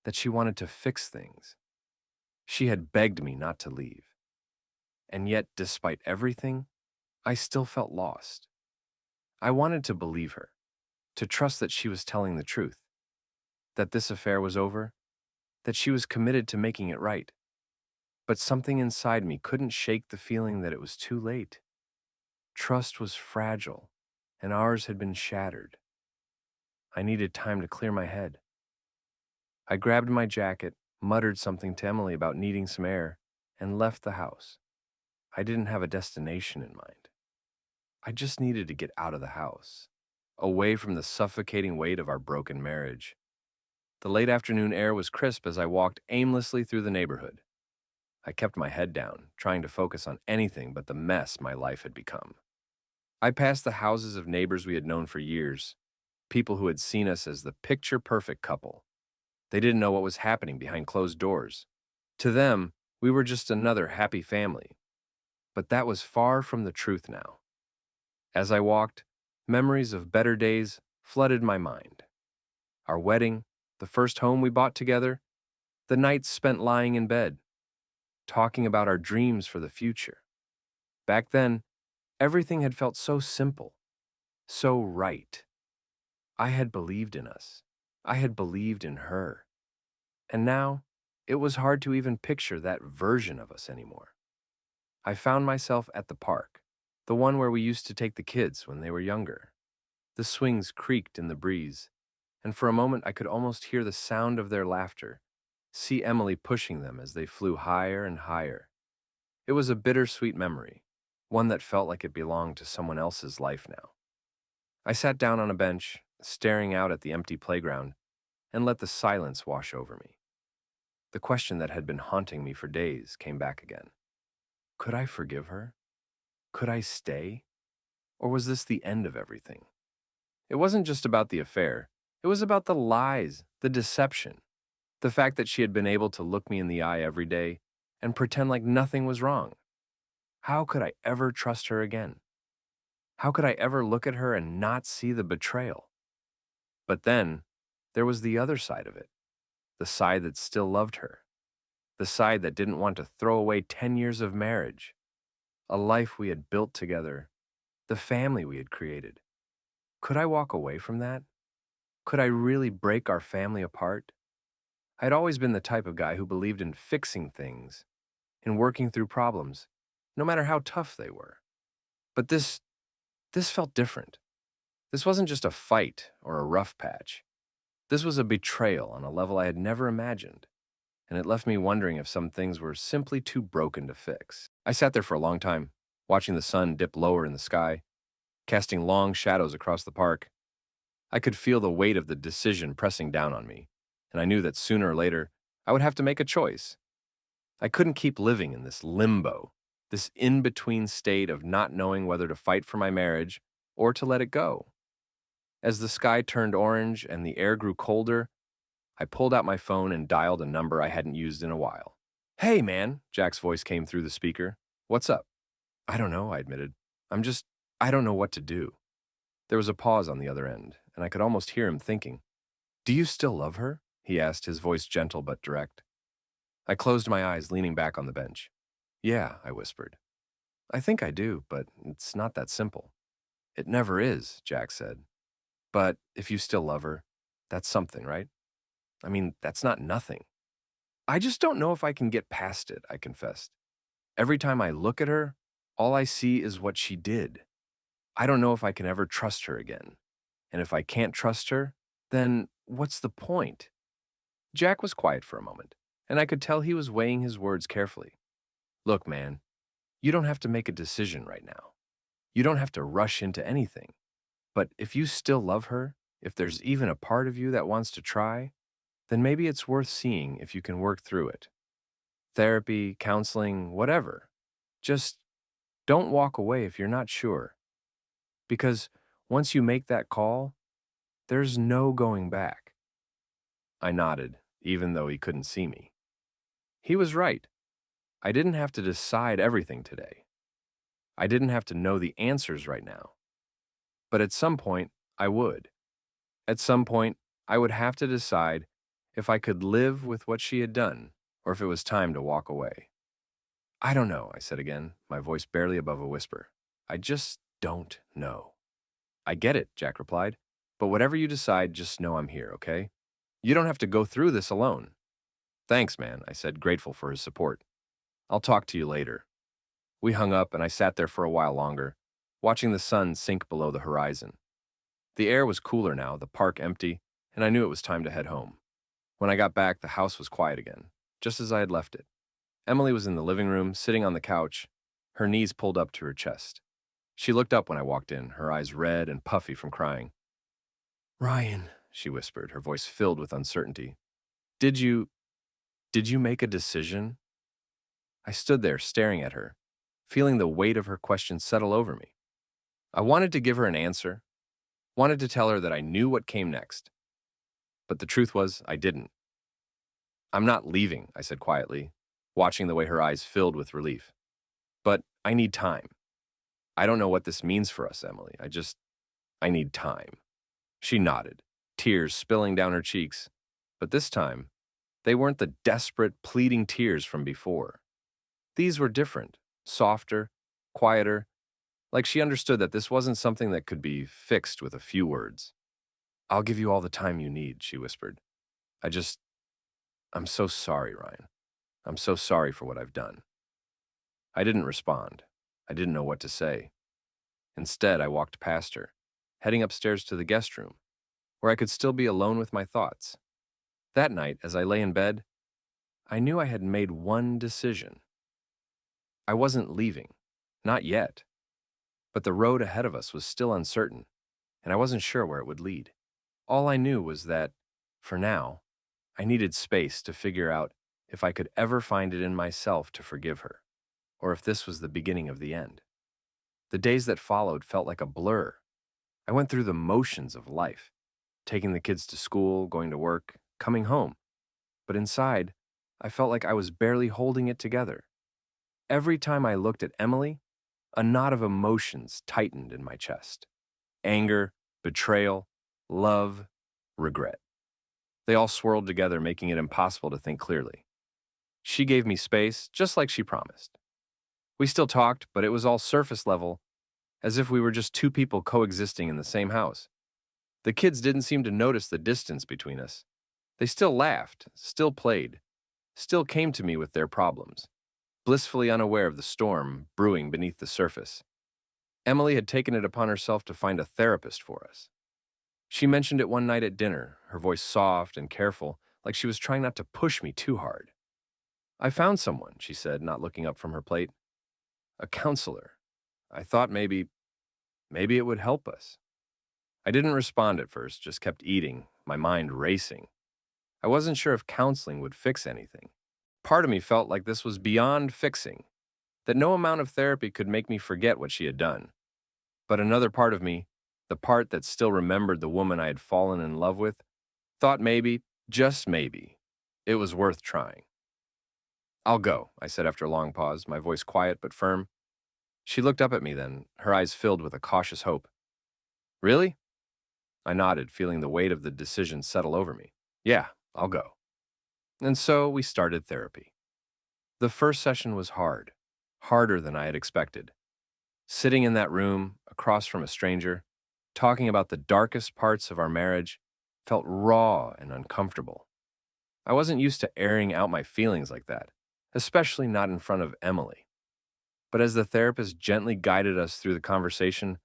that she wanted to fix things. She had begged me not to leave. And yet, despite everything, I still felt lost. I wanted to believe her, to trust that she was telling the truth. that this affair was over, that she was committed to making it right. But something inside me couldn't shake the feeling that it was too late. Trust was fragile, and ours had been shattered. I needed time to clear my head. I grabbed my jacket, muttered something to Emily about needing some air, and left the house. I didn't have a destination in mind. I just needed to get out of the house, away from the suffocating weight of our broken marriage. The late afternoon air was crisp as I walked aimlessly through the neighborhood. I kept my head down, trying to focus on anything but the mess my life had become. I passed the houses of neighbors we had known for years, people who had seen us as the picture-perfect couple. They didn't know what was happening behind closed doors. To them, we were just another happy family. But that was far from the truth now. As I walked, memories of better days flooded my mind. Our wedding, the first home we bought together, the nights spent lying in bed, talking about our dreams for the future. Back then, everything had felt so simple, so right. I had believed in us. I had believed in her. And now, it was hard to even picture that version of us anymore. I found myself at the park, the one where we used to take the kids when they were younger. The swings creaked in the breeze, and for a moment I could almost hear the sound of their laughter, see Emily pushing them as they flew higher and higher. It was a bittersweet memory, one that felt like it belonged to someone else's life now. I sat down on a bench, staring out at the empty playground, and let the silence wash over me. The question that had been haunting me for days came back again. Could I forgive her? Could I stay? Or was this the end of everything? It wasn't just about the affair. It was about the lies, the deception, the fact that she had been able to look me in the eye every day and pretend like nothing was wrong. How could I ever trust her again? How could I ever look at her and not see the betrayal? But then, there was the other side of it, the side that still loved her, the side that didn't want to throw away 10 years of marriage, a life we had built together, the family we had created. Could I walk away from that? Could I really break our family apart? I had always been the type of guy who believed in fixing things, in working through problems, no matter how tough they were. But this felt different. This wasn't just a fight or a rough patch. This was a betrayal on a level I had never imagined, and it left me wondering if some things were simply too broken to fix. I sat there for a long time, watching the sun dip lower in the sky, casting long shadows across the park. I could feel the weight of the decision pressing down on me, and I knew that sooner or later I would have to make a choice. I couldn't keep living in this limbo, this in-between state of not knowing whether to fight for my marriage or to let it go. As the sky turned orange and the air grew colder, I pulled out my phone and dialed a number I hadn't used in a while. "Hey, man," Jack's voice came through the speaker. "What's up?" "I don't know," I admitted. I don't know what to do." There was a pause on the other end, and I could almost hear him thinking. "Do you still love her?" he asked, his voice gentle but direct. I closed my eyes, leaning back on the bench. "Yeah," I whispered. "I think I do, but it's not that simple." "It never is," Jack said. "But if you still love her, that's something, right? I mean, that's not nothing." "I just don't know if I can get past it," I confessed. "Every time I look at her, all I see is what she did. I don't know if I can ever trust her again. And if I can't trust her, then what's the point?" Jack was quiet for a moment, and I could tell he was weighing his words carefully. "Look, man, you don't have to make a decision right now. You don't have to rush into anything. But if you still love her, if there's even a part of you that wants to try, then maybe it's worth seeing if you can work through it. Therapy, counseling, whatever. Just don't walk away if you're not sure. Because once you make that call, there's no going back." I nodded, even though he couldn't see me. He was right. I didn't have to decide everything today. I didn't have to know the answers right now. But at some point, I would. At some point, I would have to decide if I could live with what she had done, or if it was time to walk away. "I don't know," I said again, my voice barely above a whisper. "I just don't know." "I get it," Jack replied. "But whatever you decide, just know I'm here, okay? You don't have to go through this alone. Thanks, man, I said, grateful for his support. I'll talk to you later. We hung up, and I sat there for a while longer, watching the sun sink below the horizon. The air was cooler now, the park empty, and I knew it was time to head home. When I got back, the house was quiet again, just as I had left it. Emily was in the living room, sitting on the couch, her knees pulled up to her chest. She looked up when I walked in, her eyes red and puffy from crying. Ryan, she whispered, her voice filled with uncertainty. Did you make a decision? I stood there staring at her, feeling the weight of her question settle over me. I wanted to give her an answer, wanted to tell her that I knew what came next. But the truth was, I didn't. I'm not leaving, I said quietly, watching the way her eyes filled with relief. But I need time. I don't know what this means for us, Emily. I need time. She nodded, tears spilling down her cheeks. But this time, they weren't the desperate, pleading tears from before. These were different, softer, quieter, like she understood that this wasn't something that could be fixed with a few words. I'll give you all the time you need, she whispered. I'm so sorry, Ryan. I'm so sorry for what I've done. I didn't respond. I didn't know what to say. Instead, I walked past her, heading upstairs to the guest room, where I could still be alone with my thoughts. That night, as I lay in bed, I knew I had made one decision. I wasn't leaving, not yet, but the road ahead of us was still uncertain, and I wasn't sure where it would lead. All I knew was that, for now, I needed space to figure out if I could ever find it in myself to forgive her, or if this was the beginning of the end. The days that followed felt like a blur. I went through the motions of life, taking the kids to school, going to work, coming home. But inside, I felt like I was barely holding it together. Every time I looked at Emily, a knot of emotions tightened in my chest. Anger, betrayal, love, regret. They all swirled together, making it impossible to think clearly. She gave me space, just like she promised. We still talked, but it was all surface level, as if we were just two people coexisting in the same house. The kids didn't seem to notice the distance between us. They still laughed, still played, still came to me with their problems, blissfully unaware of the storm brewing beneath the surface. Emily had taken it upon herself to find a therapist for us. She mentioned it one night at dinner, her voice soft and careful, like she was trying not to push me too hard. I found someone, she said, not looking up from her plate. A counselor. I thought maybe it would help us. I didn't respond at first, just kept eating, my mind racing. I wasn't sure if counseling would fix anything. Part of me felt like this was beyond fixing, that no amount of therapy could make me forget what she had done. But another part of me, the part that still remembered the woman I had fallen in love with, thought maybe, just maybe, it was worth trying. I'll go, I said after a long pause, my voice quiet but firm. She looked up at me then, her eyes filled with a cautious hope. Really? I nodded, feeling the weight of the decision settle over me. Yeah, I'll go. And so we started therapy. The first session was hard, harder than I had expected. Sitting in that room, across from a stranger, talking about the darkest parts of our marriage, felt raw and uncomfortable. I wasn't used to airing out my feelings like that, especially not in front of Emily. But as the therapist gently guided us through the conversation,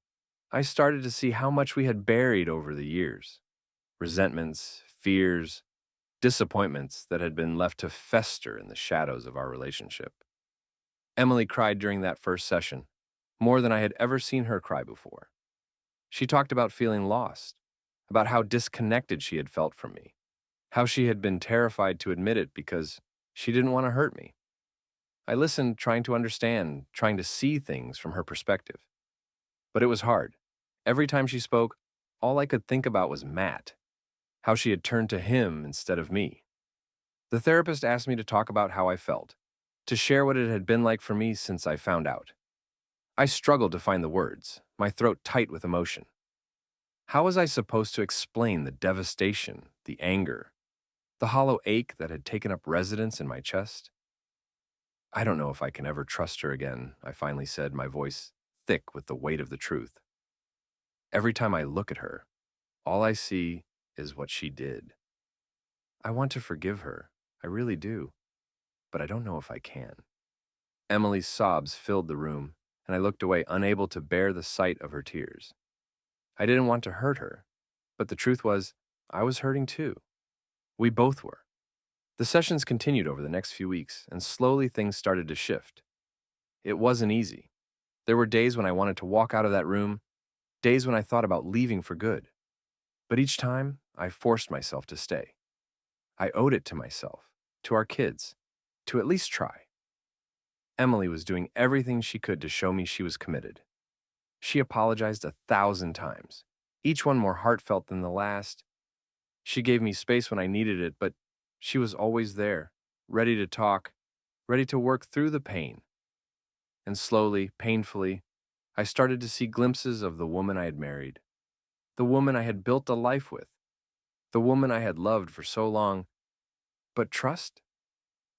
I started to see how much we had buried over the years. Resentments, fears, disappointments that had been left to fester in the shadows of our relationship. Emily cried during that first session, more than I had ever seen her cry before. She talked about feeling lost, about how disconnected she had felt from me, how she had been terrified to admit it because she didn't want to hurt me. I listened, trying to understand, trying to see things from her perspective. But it was hard. Every time she spoke, all I could think about was Matt, how she had turned to him instead of me. The therapist asked me to talk about how I felt, to share what it had been like for me since I found out. I struggled to find the words, my throat tight with emotion. How was I supposed to explain the devastation, the anger, the hollow ache that had taken up residence in my chest? I don't know if I can ever trust her again, I finally said, my voice thick with the weight of the truth. Every time I look at her, all I see is what she did. I want to forgive her. I really do, but I don't know if I can. Emily's sobs filled the room, and I looked away, unable to bear the sight of her tears. I didn't want to hurt her, but the truth was, I was hurting too. We both were. The sessions continued over the next few weeks, and slowly things started to shift. It wasn't easy. There were days when I wanted to walk out of that room, days when I thought about leaving for good. But each time, I forced myself to stay. I owed it to myself, to our kids, to at least try. Emily was doing everything she could to show me she was committed. She apologized 1,000 times, each one more heartfelt than the last. She gave me space when I needed it, but she was always there, ready to talk, ready to work through the pain. And slowly, painfully, I started to see glimpses of the woman I had married, the woman I had built a life with, the woman I had loved for so long. But trust?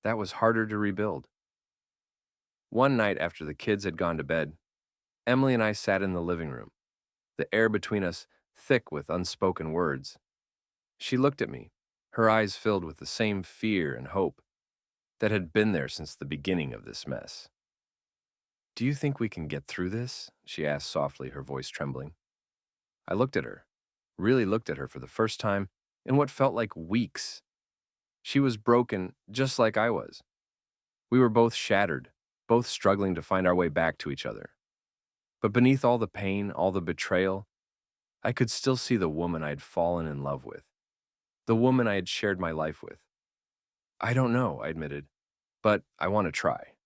That was harder to rebuild. One night after the kids had gone to bed, Emily and I sat in the living room, the air between us thick with unspoken words. She looked at me, her eyes filled with the same fear and hope that had been there since the beginning of this mess. "Do you think we can get through this?" she asked softly, her voice trembling. I looked at her, really looked at her for the first time in what felt like weeks. She was broken just like I was. We were both shattered, both struggling to find our way back to each other. But beneath all the pain, all the betrayal, I could still see the woman I had fallen in love with, the woman I had shared my life with. "I don't know," I admitted, "but I want to try."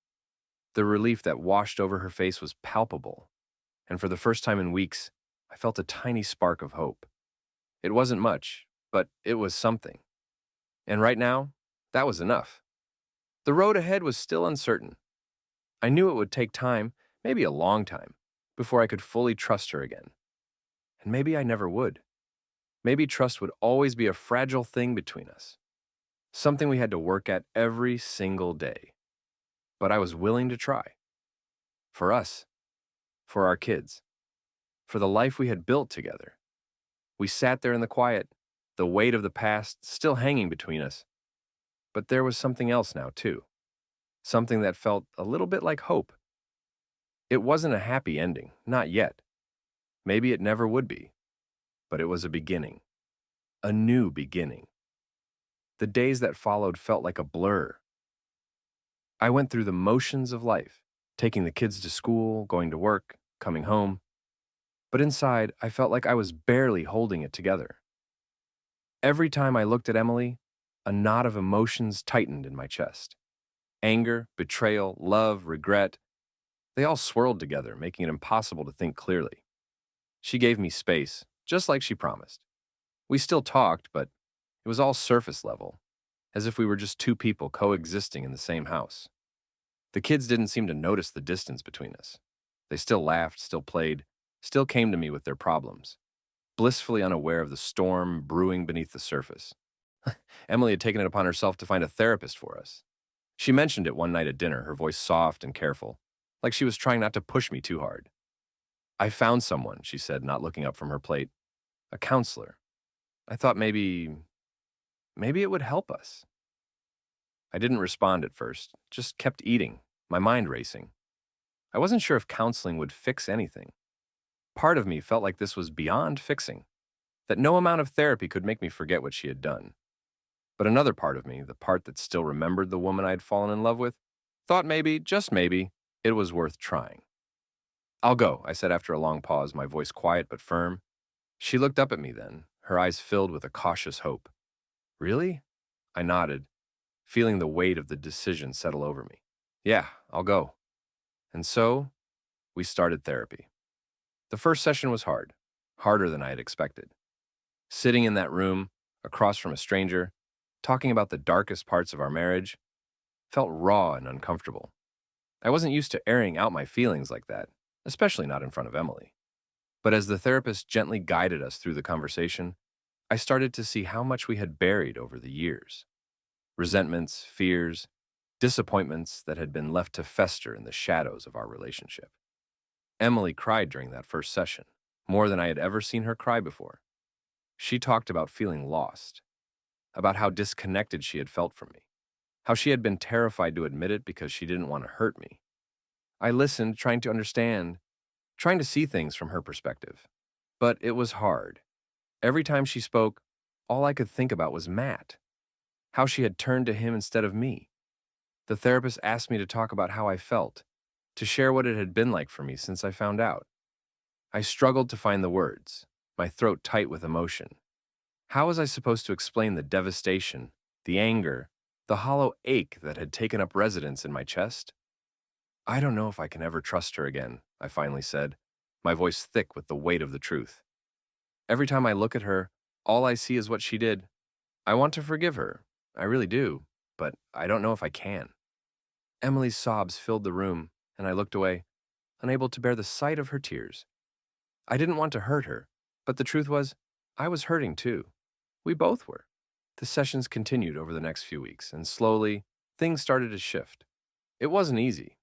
The relief that washed over her face was palpable, and for the first time in weeks, I felt a tiny spark of hope. It wasn't much, but it was something. And right now, that was enough. The road ahead was still uncertain. I knew it would take time, maybe a long time, before I could fully trust her again. And maybe I never would. Maybe trust would always be a fragile thing between us, something we had to work at every single day. But I was willing to try. For us, for our kids, for the life we had built together. We sat there in the quiet, the weight of the past still hanging between us. But there was something else now, too. Something that felt a little bit like hope. It wasn't a happy ending, not yet. Maybe it never would be. But it was a beginning. A new beginning. The days that followed felt like a blur. I went through the motions of life, taking the kids to school, going to work, coming home. But inside, I felt like I was barely holding it together. Every time I looked at Emily, a knot of emotions tightened in my chest. Anger, betrayal, love, regret, they all swirled together, making it impossible to think clearly. She gave me space, just like she promised. We still talked, but it was all surface level, as if we were just two people coexisting in the same house. The kids didn't seem to notice the distance between us. They still laughed, still played, still came to me with their problems, blissfully unaware of the storm brewing beneath the surface. Emily had taken it upon herself to find a therapist for us. She mentioned it one night at dinner, her voice soft and careful, like she was trying not to push me too hard. "I found someone," she said, not looking up from her plate. "A counselor. I thought maybe it would help us." I didn't respond at first, just kept eating, my mind racing. I wasn't sure if counseling would fix anything. Part of me felt like this was beyond fixing, that no amount of therapy could make me forget what she had done. But another part of me, the part that still remembered the woman I had fallen in love with, thought maybe, just maybe, it was worth trying. "I'll go," I said after a long pause, my voice quiet but firm. She looked up at me then, her eyes filled with a cautious hope. "Really?" I nodded, feeling the weight of the decision settle over me. "Yeah, I'll go." And so, we started therapy. The first session was hard, harder than I had expected. Sitting in that room, across from a stranger, talking about the darkest parts of our marriage, felt raw and uncomfortable. I wasn't used to airing out my feelings like that, especially not in front of Emily. But as the therapist gently guided us through the conversation, I started to see how much we had buried over the years. Resentments, fears, disappointments that had been left to fester in the shadows of our relationship. Emily cried during that first session, more than I had ever seen her cry before. She talked about feeling lost, about how disconnected she had felt from me, how she had been terrified to admit it because she didn't want to hurt me. I listened, trying to understand, trying to see things from her perspective. But it was hard. Every time she spoke, all I could think about was Matt, how she had turned to him instead of me. The therapist asked me to talk about how I felt, to share what it had been like for me since I found out. I struggled to find the words, my throat tight with emotion. How was I supposed to explain the devastation, the anger, the hollow ache that had taken up residence in my chest? I don't know if I can ever trust her again, I finally said, my voice thick with the weight of the truth. Every time I look at her, all I see is what she did. I want to forgive her. I really do, but I don't know if I can. Emily's sobs filled the room, and I looked away, unable to bear the sight of her tears. I didn't want to hurt her, but the truth was, I was hurting too. We both were. The sessions continued over the next few weeks, and slowly, things started to shift. It wasn't easy.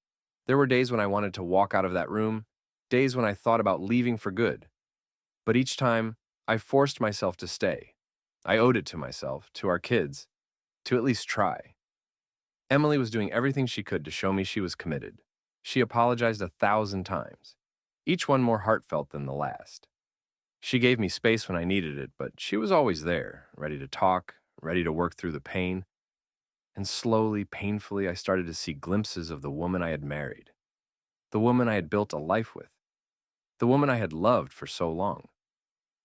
There were days when I wanted to walk out of that room, days when I thought about leaving for good. But each time, I forced myself to stay. I owed it to myself, to our kids, to at least try. Emily was doing everything she could to show me she was committed. She apologized 1,000 times, each one more heartfelt than the last. She gave me space when I needed it, but she was always there, ready to talk, ready to work through the pain. And slowly, painfully, I started to see glimpses of the woman I had married, the woman I had built a life with, the woman I had loved for so long.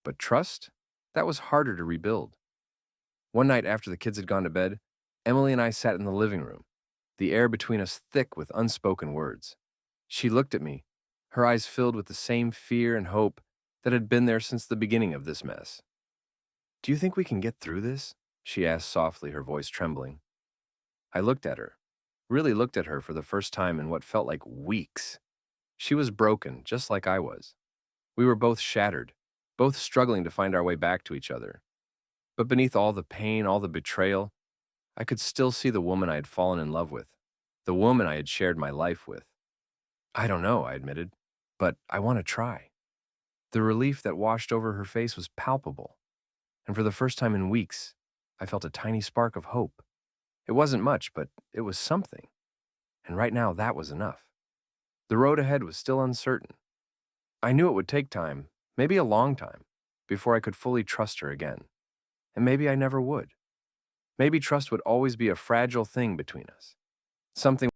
But trust? That was harder to rebuild. One night after the kids had gone to bed, Emily and I sat in the living room, the air between us thick with unspoken words. She looked at me, her eyes filled with the same fear and hope that had been there since the beginning of this mess. "Do you think we can get through this?" she asked softly, her voice trembling. I looked at her, really looked at her for the first time in what felt like weeks. She was broken, just like I was. We were both shattered, both struggling to find our way back to each other. But beneath all the pain, all the betrayal, I could still see the woman I had fallen in love with, the woman I had shared my life with. "I don't know," I admitted, "but I want to try." The relief that washed over her face was palpable, and for the first time in weeks, I felt a tiny spark of hope. It wasn't much, but it was something, and right now that was enough. The road ahead was still uncertain. I knew it would take time, maybe a long time, before I could fully trust her again. And maybe I never would. Maybe trust would always be a fragile thing between us, something